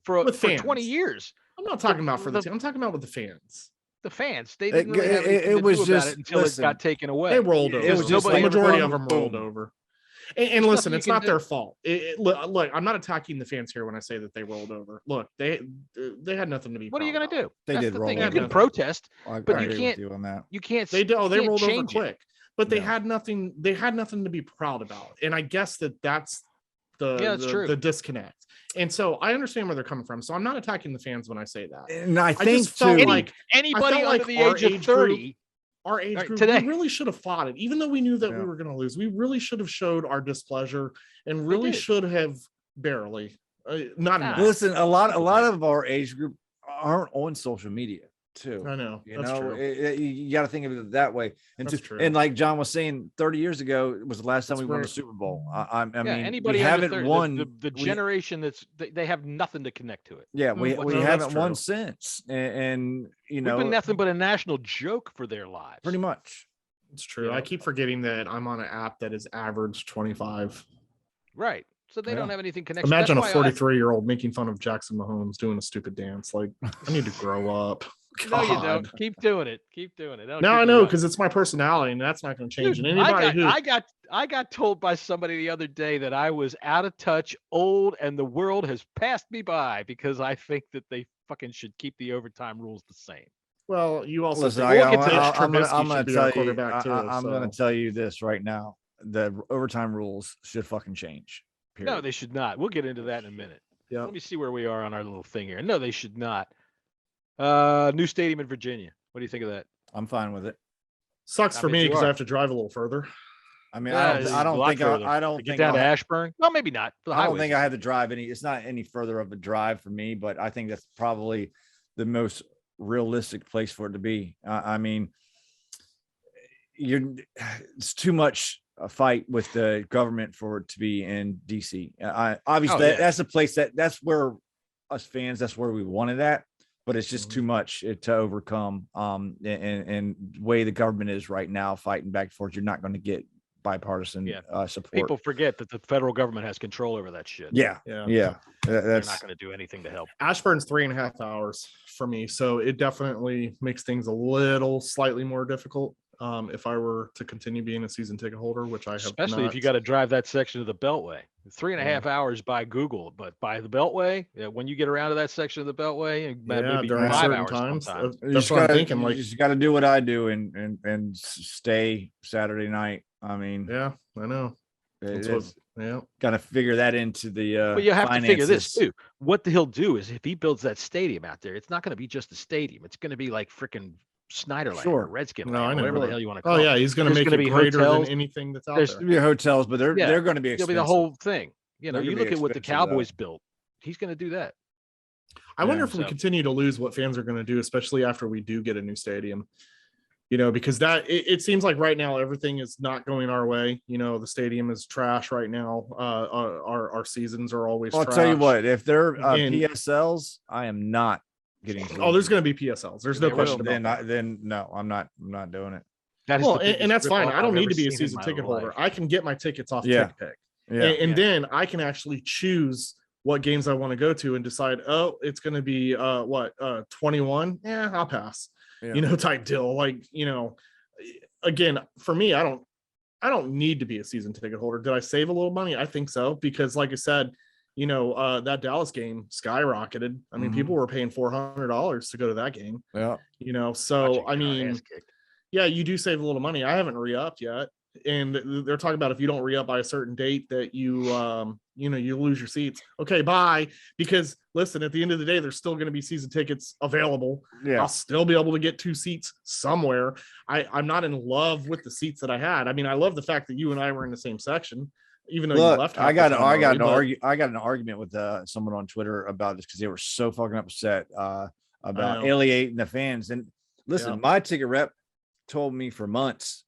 for 20 years. I'm not talking about for the team. I'm talking about with the fans. The fans, they didn't really have anything to do about it until it got taken away. They rolled over. The majority of them rolled over. And listen, it's not their fault. Look, I'm not attacking the fans here when I say that they rolled over. Look, they had nothing to be. What are you going to do? They did roll over. You can protest, but you can't. You can't. They rolled over quick, but they had nothing. They had nothing to be proud about. And I guess that's the disconnect. And so I understand where they're coming from. So I'm not attacking the fans when I say that. And I think like anybody under the age of 30. Our age group, today, we really should have fought it, even though we knew that we were going to lose. We really should have showed our displeasure, and really should have barely. Listen, a lot of our age group aren't on social media too. I know. You got to think of it that way. And like John was saying, 30 years ago was the last time we won a Super Bowl. I mean, anybody we haven't won. The generation they have nothing to connect to it. Yeah, we haven't won since, and we've been nothing but a national joke for their lives. Pretty much. It's true. I keep forgetting that I'm on an app that is average 25. Right. So they don't have anything connected. Imagine a 43-year-old making fun of Jackson Mahomes doing a stupid dance. Like, I need to grow up. God. No, you don't. Keep doing it. Now I know, because it's my personality, and that's not going to change. Dude, and I got told by somebody the other day that I was out of touch, old, and the world has passed me by because I think that they fucking should keep the overtime rules the same. Well, you also listen. I'm going to tell you this right now: the overtime rules should fucking change. Period. No, they should not. We'll get into that in a minute. Yeah. Let me see where we are on our little thing here. No, they should not. New stadium in Virginia. What do you think of that? I'm fine with it. Sucks for me because I have to drive a little further. I mean, I don't think down to Ashburn. Well, maybe not. I don't think I have to drive any. It's not any further of a drive for me, but I think that's probably the most realistic place for it to be. I mean, it's too much a fight with the government for it to be in DC. Obviously, that's a place that's where us fans, that's where we wanted that. But it's just too much to overcome. And way the government is right now fighting back and forth, you're not going to get bipartisan support. People forget that the federal government has control over that shit. Yeah. They're not going to do anything to help. Ashburn's 3.5 hours for me, so it definitely makes things slightly more difficult. If I were to continue being a season ticket holder, which I have, especially if you got to drive that section of the Beltway, 3.5 hours by Google, but by the Beltway, when you get around to that section of the Beltway, maybe during 5 certain hours times. That's what I'm thinking. Like, you just got to do what I do and stay Saturday night. I mean, yeah, I know. Got to figure that into the. But you have to figure this too. What he'll do is if he builds that stadium out there, it's not going to be just a stadium. It's going to be like freaking Snyderland or Redskin land, whatever the hell you want to call it. Oh yeah, he's going to make it greater than anything that's out there. There's hotels, but they're going to be expensive. It'll be the whole thing. You look at what the Cowboys built. He's going to do that. I wonder if we continue to lose, what fans are going to do, especially after we do get a new stadium. Because it seems like right now everything is not going our way. The stadium is trash right now. Our seasons are always. I'll tell you what, if they're PSLs, I am not getting. There's going to be PSLs. There's no question about that. Then no, I'm not doing it. And that's fine. I don't need to be a season ticket holder. I can get my tickets off TickPick. And then I can actually choose what games I want to go to and decide, it's going to be 21. Yeah, I'll pass. Type deal. Like, again, for me, I don't need to be a season ticket holder. Did I save a little money? I think so, because like I said, that Dallas game skyrocketed. I mean, people were paying $400 to go to that game. Yeah. So I mean, you do save a little money. I haven't re-upped yet. And they're talking about if you don't re-up by a certain date that you lose your seats. Okay, bye. Because listen, at the end of the day, there's still going to be season tickets available. Yeah. I'll still be able to get 2 seats somewhere. I'm not in love with the seats that I had. I mean, I love the fact that you and I were in the same section, even though you left. I got an argument with someone on Twitter about this because they were so fucking upset about alienating the fans. And listen, my ticket rep told me for months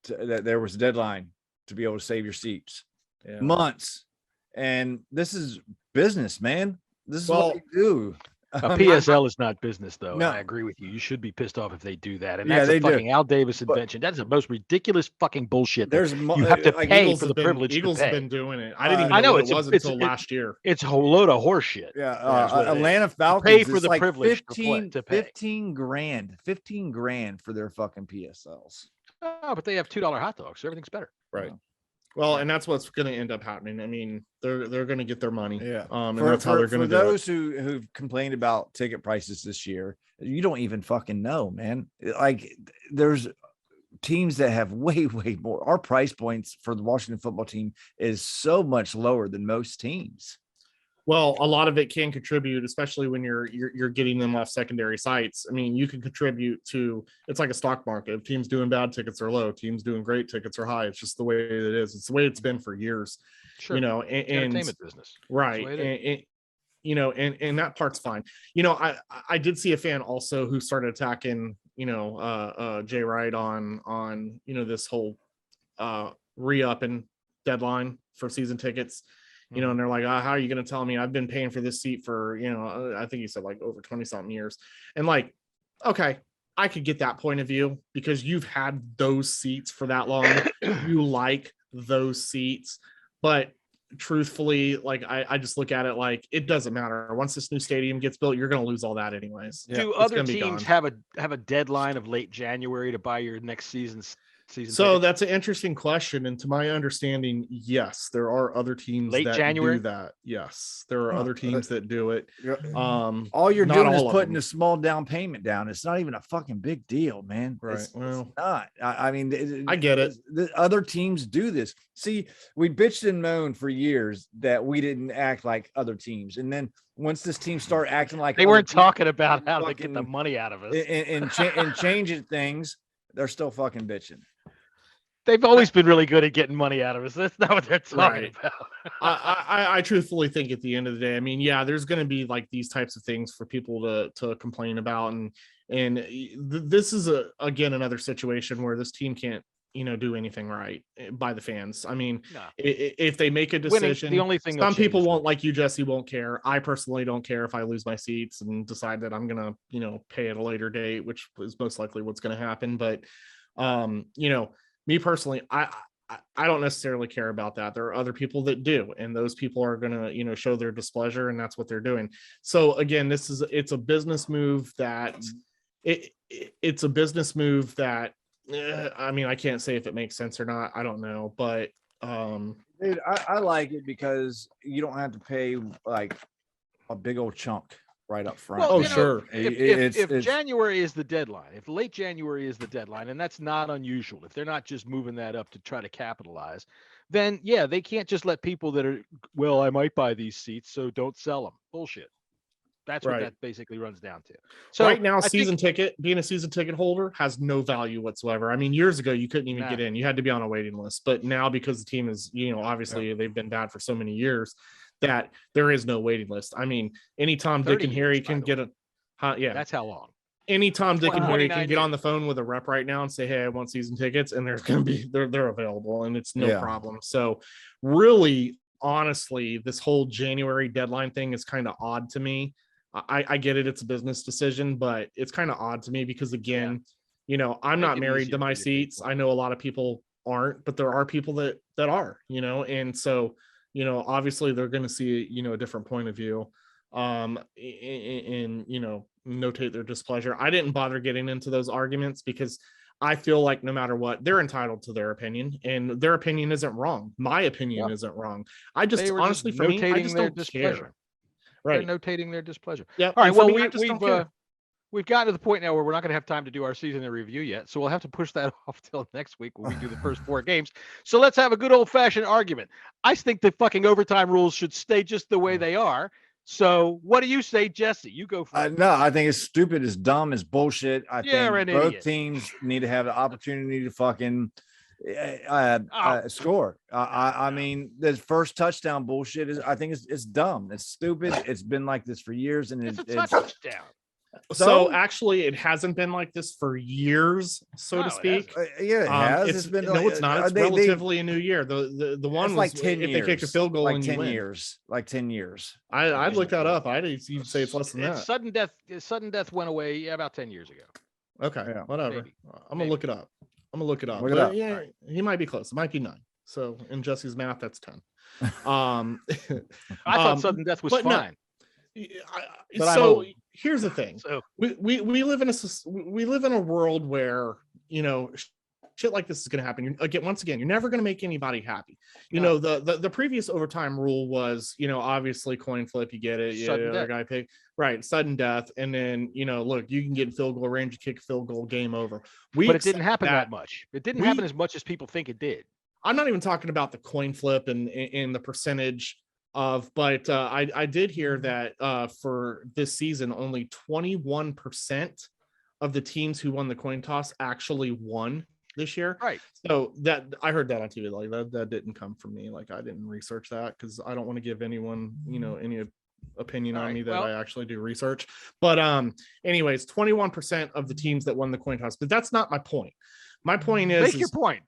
that there was a deadline to be able to save your seats. Months. And this is business, man. This is what they do. A PSL is not business, though. No. I agree with you. You should be pissed off if they do that. And that's a fucking Al Davis invention. That's the most ridiculous fucking bullshit. There's you have to pay for the privilege. Eagles to pay. have been doing it. I didn't even know it was until last year. It's a whole load of horse shit. Yeah, Atlanta Falcons pay for the like privilege 15 grand for their fucking PSLs. Oh, but they have $2 hot dogs, so everything's better. Right. Well, and that's what's going to end up happening. I mean, they're going to get their money. Yeah. And that's how they're going to do it. For those who've complained about ticket prices this year, you don't even fucking know, man. Like, there's teams that have way more. Our price points for the Washington football team is so much lower than most teams. Well, a lot of it can contribute, especially when you're getting them off secondary sites. I mean, you can contribute to, it's like a stock market. If teams doing bad, tickets are low. Teams doing great, tickets are high. It's just the way it is. It's the way it's been for years. Sure. You know, entertainment business. Right. And that part's fine. You know, I did see a fan also who started attacking, Jay Wright on this whole re-up and deadline for season tickets. And they're like, how are you going to tell me I've been paying for this seat for, I think he said like over 20 something years. And like, okay, I could get that point of view because you've had those seats for that long. You like those seats, but truthfully, like I just look at it like it doesn't matter. Once this new stadium gets built, you're going to lose all that anyways. Do other teams have a deadline of late January to buy your next season's season? So that's an interesting question, and to my understanding, yes, there are other teams late that January? do that. Yes, there are other teams that do it. All you're doing is putting a small down payment down. It's not even a fucking big deal, man. Right. It's not. I mean, I get it. The other teams do this. See, we bitched and moaned for years that we didn't act like other teams, and then once this team start acting like they weren't talking about how to get the money out of us and changing things, they're still fucking bitching. They've always been really good at getting money out of us. That's not what they're talking about. I truthfully think at the end of the day, I mean, yeah, there's going to be like these types of things for people to complain about. And this is again, another situation where this team can't, do anything right by the fans. I mean, if they make a decision, the only thing some people won't, like you, Jesse, won't care. I personally don't care if I lose my seats and decide that I'm going to, pay at a later date, which is most likely what's going to happen. But, me personally, I don't necessarily care about that. There are other people that do, and those people are going to, show their displeasure, and that's what they're doing. So again, it's a business move that it's a business move that, I mean, I can't say if it makes sense or not. I don't know, but dude, I like it because you don't have to pay like a big old chunk right up front. Well, sure. If January is the deadline, if late January is the deadline, and that's not unusual, if they're not just moving that up to try to capitalize, then yeah, they can't just let people that are, well, I might buy these seats, so don't sell them. Bullshit. That's what that basically runs down to. So right now, being a season ticket holder has no value whatsoever. I mean, years ago, you couldn't even get in. You had to be on a waiting list. But now, because the team is, obviously they've been bad for so many years, that there is no waiting list. I mean, anytime Dick and Harry can get that's how long. Anytime Dick and Harry can get on the phone with a rep right now and say, hey, I want season tickets, and there's going to be, they're available, and it's no problem. So really, honestly, this whole January deadline thing is kind of odd to me. I get it. It's a business decision, but it's kind of odd to me because again, I'm not married to my seats. I know a lot of people aren't, but there are people that are, and so, obviously they're going to see, a different point of view, and notate their displeasure. I didn't bother getting into those arguments because I feel like no matter what, they're entitled to their opinion, and their opinion isn't wrong. My opinion isn't wrong. I just honestly, for me, I just don't care. Right. They're notating their displeasure. Yeah. All right. Well, we've gotten to the point now where we're not going to have time to do our season in review yet. So we'll have to push that off till next week when we do the first 4 games. So let's have a good old fashioned argument. I think the fucking overtime rules should stay just the way they are. So what do you say, Jesse? You go first. No, I think it's stupid. It's dumb. It's bullshit. I think both teams need to have the opportunity to fucking score. I mean, the first touchdown bullshit is, I think it's dumb. It's stupid. It's been like this for years, and it's a touchdown. So actually, it hasn't been like this for years, so to speak. Yeah, it has. It's been no, it's not. It's relatively a new year. The one was like 10 if years. they kick a field goal like and 10 you win. years. Like 10 years. I'd look that up. I'd even say it's less than that. Sudden death went away about 10 years ago. Okay, whatever. Maybe. I'm gonna look it up. Look it up. Yeah, he might be close. It might be 9. So in Jesse's math, that's 10. I thought sudden death was fine. So here's the thing. So we live in a world where, you know, shit like this is going to happen. Once again, you're never going to make anybody happy. You know, the previous overtime rule was, you know, obviously coin flip, you get it. Yeah, the guy pick right, sudden death, and then, you know, look, you can get in field goal range, you kick field goal, game over. But it didn't happen that much. It didn't happen as much as people think it did. I'm not even talking about the coin flip and the percentage of, but I did hear that for this season, only 21% of the teams who won the coin toss actually won this year. Right. So that I heard that on TV. Like that didn't come from me. Like I didn't research that because I don't want to give anyone, you know, any opinion on me that I actually do research. But anyways, 21% of the teams that won the coin toss. But that's not my point. My point is, make your point.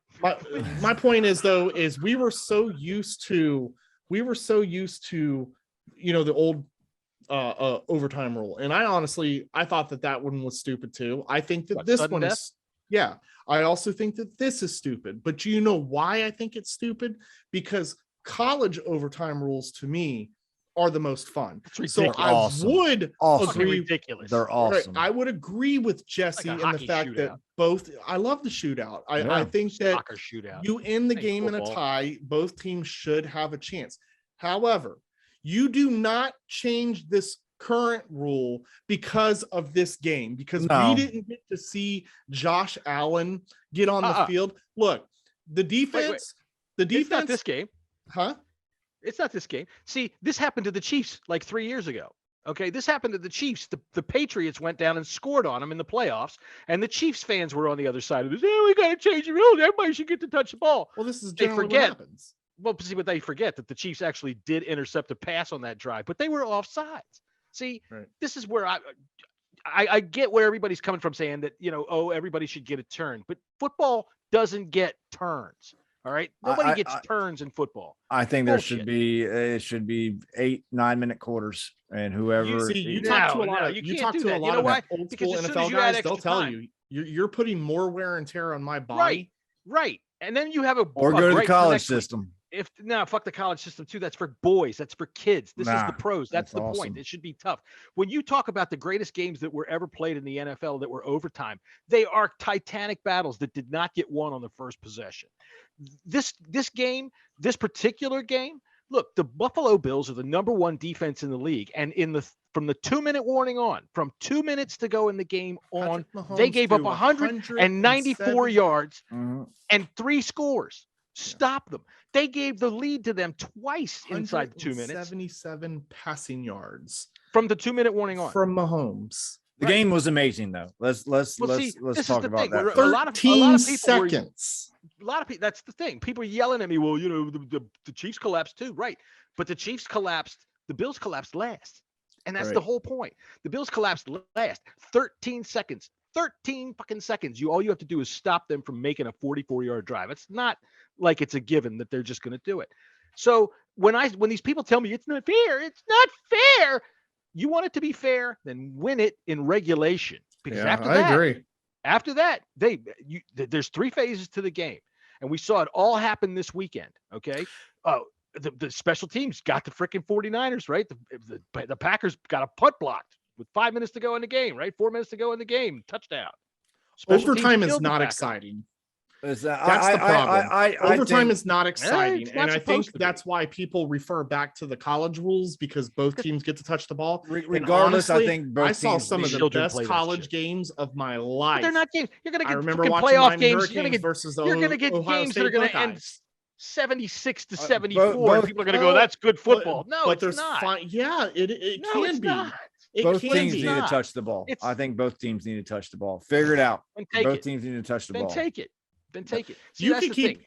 My point is though, is we were so used to, you know, the old overtime rule. And I thought that one was stupid too. I think that this one is, I also think that this is stupid. But you know why I think it's stupid? Because college overtime rules to me are the most fun. So I would agree. Ridiculous. They're awesome. Right, I would agree with Jesse in the fact that both. I love the shootout. I think that you end the game in a tie. Both teams should have a chance. However, you do not change this current rule because of this game, because we didn't get to see Josh Allen get on the field. Look, the defense. It's not this game, huh? It's not this game. See, this happened to the Chiefs like 3 years ago. Okay, this happened to the Chiefs. The Patriots went down and scored on them in the playoffs, and the Chiefs fans were on the other side of this. We got to change the rules. Everybody should get to touch the ball. Well, this is generally what happens. Well, see, but they forget that the Chiefs actually did intercept a pass on that drive, but they were offsides. See, This is where I get where everybody's coming from, saying that, you know, everybody should get a turn, but football doesn't get turns. All right, nobody gets turns in football. I think there should be 8-9 minute quarters, and whoever you talk to a lot of old school NFL guys, they'll tell you you're putting more wear and tear on my body. Right. And then you have or go to the college system. Fuck the college system too. That's for boys. That's for kids. This is the pros. That's the awesome point. It should be tough. When you talk about the greatest games that were ever played in the NFL that were overtime, they are titanic battles that did not get won on the first possession. This particular game, look, the Buffalo Bills are the number 1 defense in the league, and from the 2-minute warning on, from 2 minutes to go in the game on, they gave up 194 yards and 3 scores. Stop them. They gave the lead to them twice inside the 2 minutes. 77 passing yards from the 2-minute warning on. From Mahomes. The game was amazing, though. Let's talk about that. 13 seconds. A lot of people. That's the thing. People are yelling at me. Well, you know, the Chiefs collapsed too, right? But the Chiefs collapsed. The Bills collapsed last, and that's the whole point. The Bills collapsed last. 13 seconds. 13 fucking seconds. All you have to do is stop them from making a 44-yard drive. It's not like it's a given that they're just going to do it. So when these people tell me it's not fair. You want it to be fair, then win it in regulation. Because I agree. After that, there's 3 phases to the game, and we saw it all happen this weekend. Okay, the special teams got the freaking 49ers right. The Packers got a punt blocked with 5 minutes to go in the game. Right, 4 minutes to go in the game. Touchdown. Overtime is not exciting. That's the problem. Overtime is not exciting, and I think that's why people refer back to the college rules, because both teams get to touch the ball. Regardless, honestly, I think both I saw some of the best college games of my life. But they're not games. You're going to get playoff games. You're going to get games that are going to end 76 to 74. And people are going to go, "That's good football." No, it's not. It can be. Both teams need to touch the ball. I think both teams need to touch the ball. Figure it out. Both teams need to touch the ball. Then take it. See,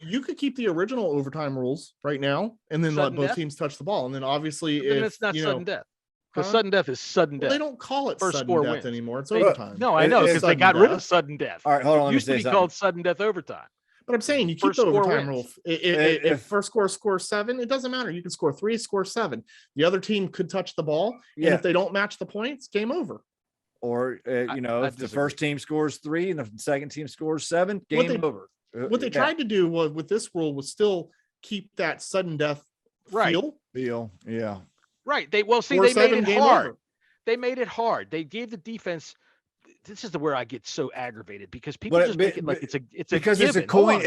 you could keep the original overtime rules right now, and then let both teams touch the ball, and then obviously it's not sudden death. Because sudden death is sudden death. They don't call it first sudden score death wins. anymore. It's overtime. No, I know, because they got rid of sudden death. All right, hold on. It used to be called sudden death overtime. But I'm saying you keep the overtime rule. If first score scores 7, it doesn't matter. You can score 3, score 7. The other team could touch the ball, and if they don't match the points, game over. Or if the first team scores 3 and the second team scores 7, game over. What they tried to do with this rule was still keep that sudden death feel. Yeah. Right. They made it hard. Over. They made it hard. They gave the defense. This is where I get so aggravated because people just make it like it's a coin.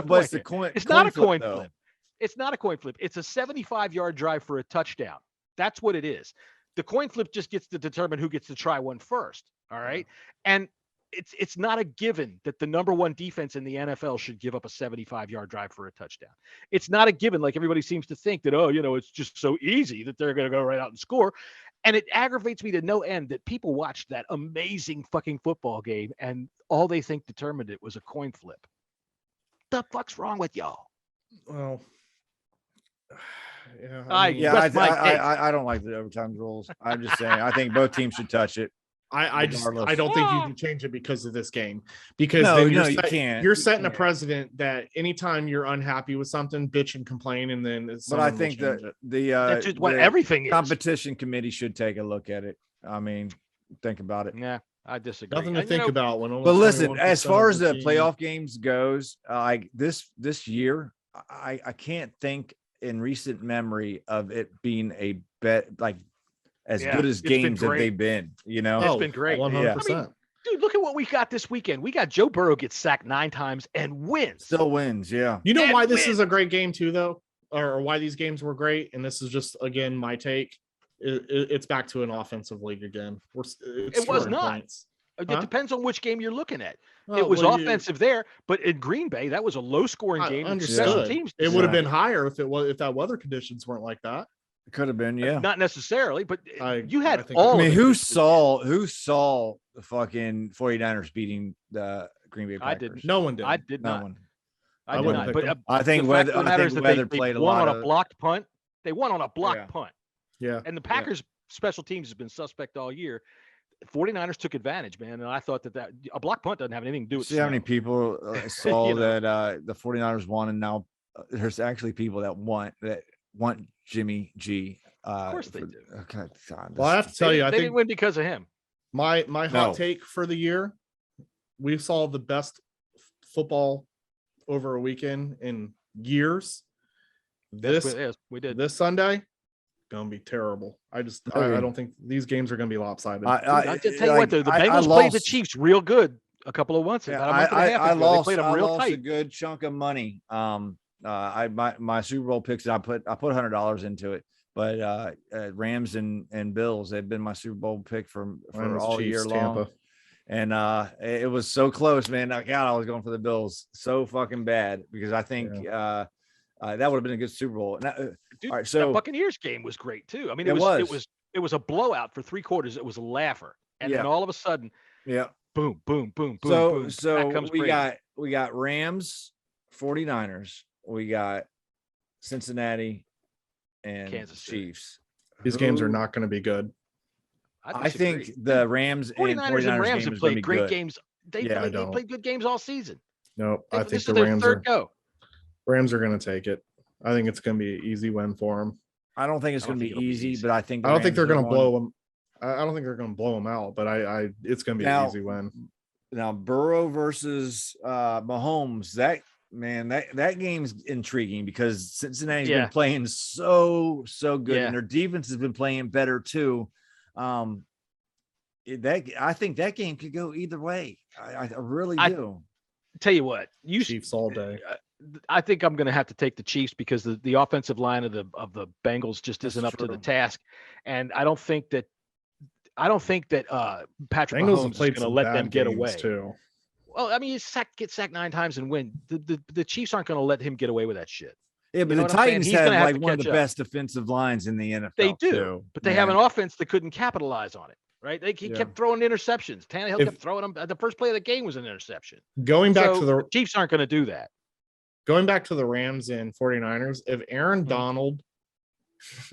What's the coin? It's not a coin flip. It's not a coin flip. It's a 75-yard drive for a touchdown. That's what it is. The coin flip just gets to determine who gets to try one first. All right. And it's not a given that the number 1 defense in the NFL should give up a 75-yard drive for a touchdown. It's not a given like everybody seems to think that, it's just so easy that they're going to go right out and score. And it aggravates me to no end that people watched that amazing fucking football game and all they think determined it was a coin flip. The fuck's wrong with y'all? Well, I don't like the overtime rules. I'm just saying, I think both teams should touch it. I don't think you can change it because of this game. Because you can't. You're setting a precedent that anytime you're unhappy with something, bitch and complain, and then. But I think that that's just what everything is. Competition committee should take a look at it. I mean, think about it. Yeah, I disagree. Nothing to think about when. But listen, as far as the playoff games goes, this year, I can't think in recent memory of it being a bet as good as games that they've been, It's been great. 100%. I mean, dude, look at what we got this weekend. We got Joe Burrow gets sacked 9 times and wins. Still wins, yeah. You know why this is a great game too, though? Or why these games were great? And this is just, again, my take. It's back to an offensive league again. It was not. Points. It depends on which game you're looking at. It was offensive there, but in Green Bay, that was a low-scoring game. Understood. It would have been higher if that weather conditions weren't like that. It could have been, yeah. Not necessarily, but you had who saw the fucking 49ers beating the Green Bay Packers? I didn't. No one did. I did not. No one. I did not. But I think weather played a lot. They won on a blocked punt. They won on a blocked punt. Yeah. And the Packers special teams has been suspect all year. 49ers took advantage, man. And I thought that a block punt doesn't have anything to do with See how many people saw that the 49ers won, and now there's actually people that want Jimmy G. Of course they do. Okay. Well, I have to tell you, I think didn't win because of him. My hot take for the year, we saw the best football over a weekend in years. We did. This Sunday, gonna be terrible. I don't think these games are gonna be lopsided. I tell you what, though, the Bengals played the Chiefs real good a couple of months ago. I lost a good chunk of money. My Super Bowl picks, I put $100 into it, but Rams and Bills, they've been my Super Bowl pick for all year long. Tampa. And it was so close, man. God, I was going for the Bills so fucking bad because I think that would have been a good Super Bowl. Dude, all right, so that Buccaneers game was great too. I mean, it was a blowout for 3 quarters. It was a laugher, and then all of a sudden, boom, boom, boom, boom. So we got Rams, 49ers. We got Cincinnati and Kansas City. Chiefs. These games are not going to be good. I think the Rams 49ers and Rams game have played great good. games. They played good games all season. No, I think the Rams are going to take it. I think it's going to be an easy win for them. I don't think it's going to be easy, but I think I don't think they're going to blow them. I don't think they're going to blow them out, but it's going to be an easy win. Now Burrow versus Mahomes, that game's intriguing because Cincinnati's been playing so good, and their defense has been playing better too. I think that game could go either way. I really do. Tell you what, Chiefs all day. I think I'm going to have to take the Chiefs because the offensive line of the Bengals just isn't up to the task, and I don't think that Patrick Mahomes is going to let them get away. Too. Well, I mean, get sacked 9 times and win. The Chiefs aren't going to let him get away with that shit. Yeah, but the Titans have one of the best defensive lines in the NFL. They do, but they have an offense that couldn't capitalize on it. Right? He kept throwing interceptions. Tannehill kept throwing them. The first play of the game was an interception. Going back to the Chiefs aren't going to do that. Going back to the Rams and 49ers, if Aaron Donald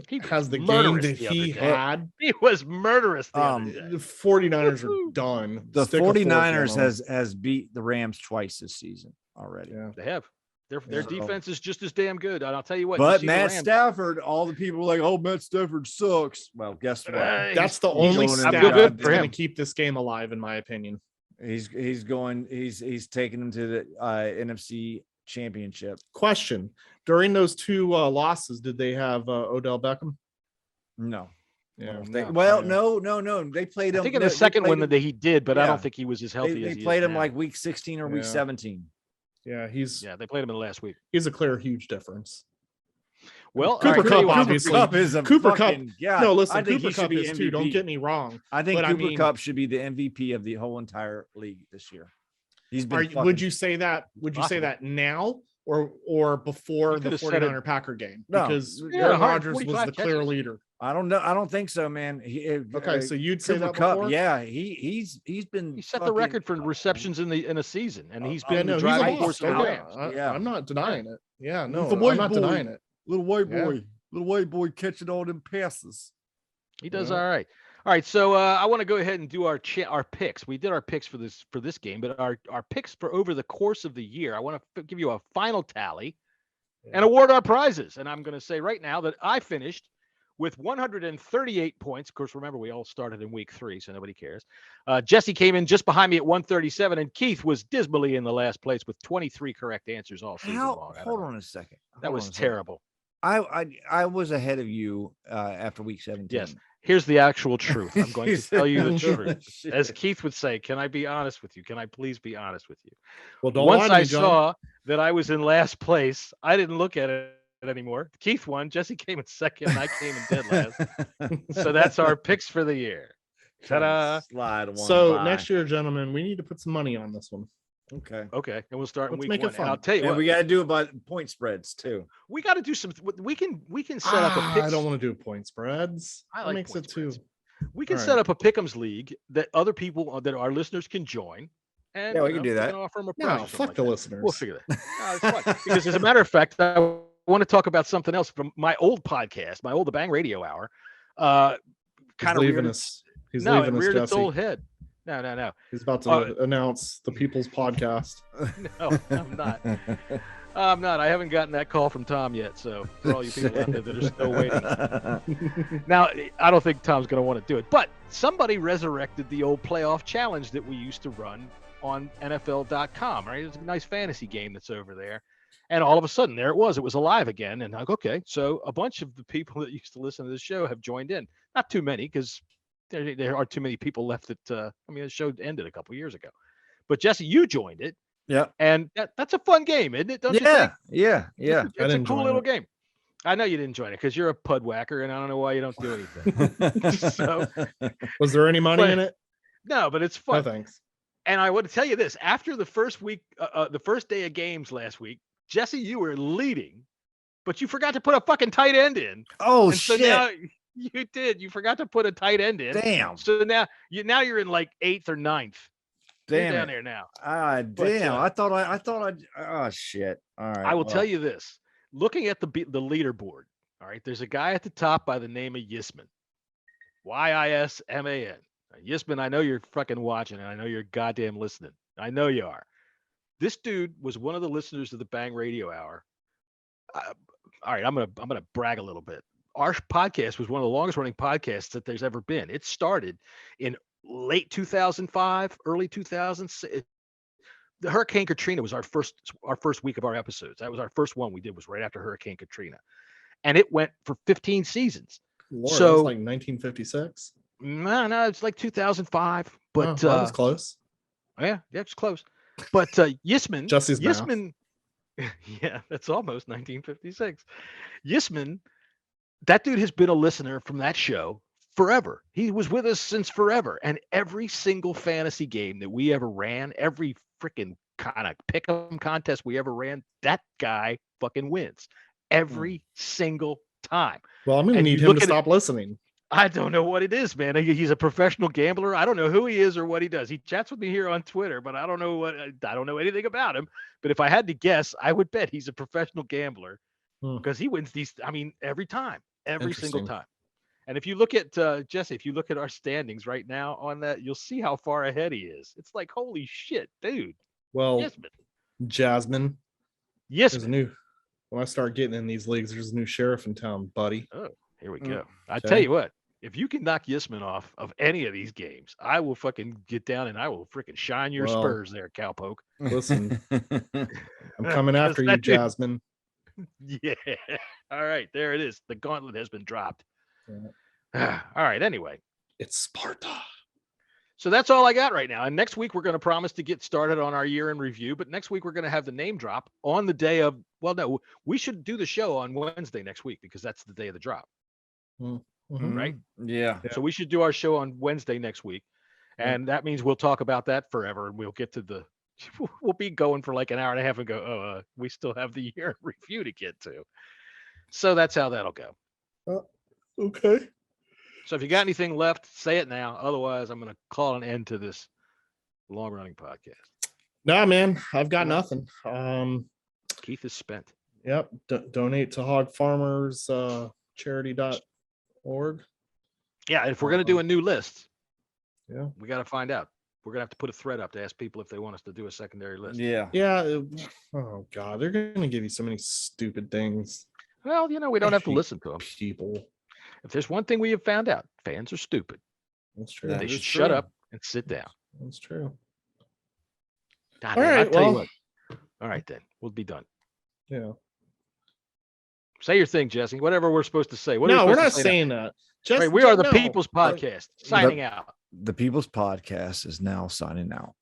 He has the game that he had. He was murderous. The 49ers are done. The 49ers has beat the Rams twice this season already. Yeah, they have. Their defense is just as damn good. And I'll tell you what. But Matt Stafford, all the people were like, "Oh, Matt Stafford sucks." Well, guess what? That's the only stat that's going to keep this game alive, in my opinion. He's taking them to the NFC Championship. Question: during those two losses, did they have Odell Beckham? No. Yeah. No. They played him. I think in the second one that he did, but I don't think he was as healthy as they played him like week 16 or week 17. Yeah, they played him in the last week. He's a clear huge difference. Well, Cooper Kupp obviously. Cooper Kupp. No, listen, Cooper Kupp is too. Don't get me wrong. I think Cooper Kupp should be the MVP of the whole entire league this year. He's been. Would you say that? Would you say that now or before the 49er Packer game? Because Aaron Rodgers was the clear leader. I don't know. I don't think so, man. Okay, so you'd say that Kupp, before? Yeah, he's been. He set the record for receptions in a season, and he's been the driving force of the Rams. I'm not denying it. Yeah, no, I'm not denying it. Little white boy catching all them passes. He does all right. All right, so I want to go ahead and do our picks. We did our picks for this game, but our picks for over the course of the year. I want to give you a final tally and award our prizes. And I'm going to say right now that I finished with 138 points. Of course, remember, we all started in week 3, so nobody cares. Jesse came in just behind me at 137, and Keith was dismally in the last place with 23 correct answers all season long. Hold on a second. That was terrible. I was ahead of you after week 17. Yes. Here's the actual truth. I'm going to tell you the truth. As Keith would say, can I be honest with you? Can I please be honest with you? Well, don't Once I saw that I was in last place, I didn't look at it anymore. Keith won. Jesse came in second. And I came in dead last. So that's our picks for the year. Ta-da! So next year, gentlemen, we need to put some money on this one. Okay. And we'll start in week 1. And I'll tell you what, we got to do it by point spreads too. We got to do some. We can set up a picks. I don't want to do point spreads. I like makes point it too. We can set up a pick'ems league that other people, that our listeners can join. And we can do that. Offer them a no, prize fuck the listeners. We'll figure that. No, it's fun. Because as a matter of fact, I want to talk about something else from my old podcast, my old The Bang Radio Hour. Kind of leaving us. He's leaving us. Jesse. Reared its old head. No. He's about to announce the People's Podcast. No, I'm not. I'm not. I haven't gotten that call from Tom yet. So for all you people out there that are still waiting. Now, I don't think Tom's going to want to do it. But somebody resurrected the old playoff challenge that we used to run on NFL.com, right? It's a nice fantasy game that's over there. And all of a sudden, there it was. It was alive again. And like, okay, so a bunch of the people that used to listen to the show have joined in. Not too many, because there are too many people left that, the show ended a couple years ago. But Jesse, you joined it. Yeah. And that's a fun game, isn't it? Don't you think? Yeah. It's a cool little game. I know you didn't join it because you're a pud whacker, and I don't know why you don't do anything. So, was there any money in it? No, but it's fun. No, thanks. And I want to tell you this: after the first week, the first day of games last week, Jesse, you were leading, but you forgot to put a fucking tight end in. Oh, and so shit! Now you did. You forgot to put a tight end in. Damn. So now you're in like 8th or 9th. Damn. You're down there now. Damn. I thought I. Oh shit! All right. I will tell you this: looking at the leaderboard, all right, there's a guy at the top by the name of Yisman, Yisman. Yisman, I know you're fucking watching, and I know you're goddamn listening. I know you are. This dude was one of the listeners of the Bang Radio Hour. All right, I'm gonna brag a little bit. Our podcast was one of the longest running podcasts that there's ever been. It started in late 2005, early 2006. The Hurricane Katrina was our first week of our episodes. That was our first one we did, was right after Hurricane Katrina, and it went for 15 seasons. Lord, so that's like 1956. No, it's like 2005. But that was close. Yeah, it's close. But Yisman, Jesse's Yisman, yeah, that's almost 1956. Yisman, that dude has been a listener from that show forever. He was with us since forever. And every single fantasy game that we ever ran, every freaking kind of pick 'em contest we ever ran, that guy fucking wins every single time. Well, I'm going to need him to stop listening. I don't know what it is, man. He's a professional gambler. I don't know who he is or what he does. He chats with me here on Twitter, but I don't know anything about him. But if I had to guess, I would bet he's a professional gambler because he wins these. I mean, every time. every single time. And if you look at Jesse, if you look at our standings right now on that, you'll see how far ahead he is. It's like, holy shit, dude. Well, Jasmine. Yes. There's a new. When I start getting in these leagues, there's a new sheriff in town, buddy. Oh, here we go. I tell you what, if you can knock Yisman off of any of these games, I will fucking get down and I will freaking shine your spurs there, cowpoke. Listen, I'm coming after you, Jasmine. Yeah. All right, there it is. The gauntlet has been dropped. Yeah. All right. Anyway, it's Sparta. So that's all I got right now. And next week we're going to promise to get started on our year in review. But next week we're going to have the name drop on the day of. Well, no, we should do the show on Wednesday next week because that's the day of the drop. Mm-hmm. Right? Yeah. So we should do our show on Wednesday next week, and that means we'll talk about that forever, and we'll get to the. We'll be going for like an hour and a half and go. We still have the year in review to get to. So that's how that'll go. Okay. So if you got anything left, say it now. Otherwise, I'm going to call an end to this long-running podcast. Nah, man, I've got nothing. Keith is spent. Yep. Donate to Hog Farmers charity.org. Yeah, if we're going to do a new list, we got to find out. We're going to have to put a thread up to ask people if they want us to do a secondary list. Yeah. Oh, God. They're going to give you so many stupid things. Well, we don't have to listen to them. People. If there's one thing we have found out, fans are stupid. That's true. They should shut up and sit down. That's true. God, I'll tell you what. All right, then. We'll be done. Yeah. Say your thing, Jesse. Whatever we're supposed to say. We're not saying that. Right, we are the People's Podcast. Signing out. The People's Podcast is now signing out.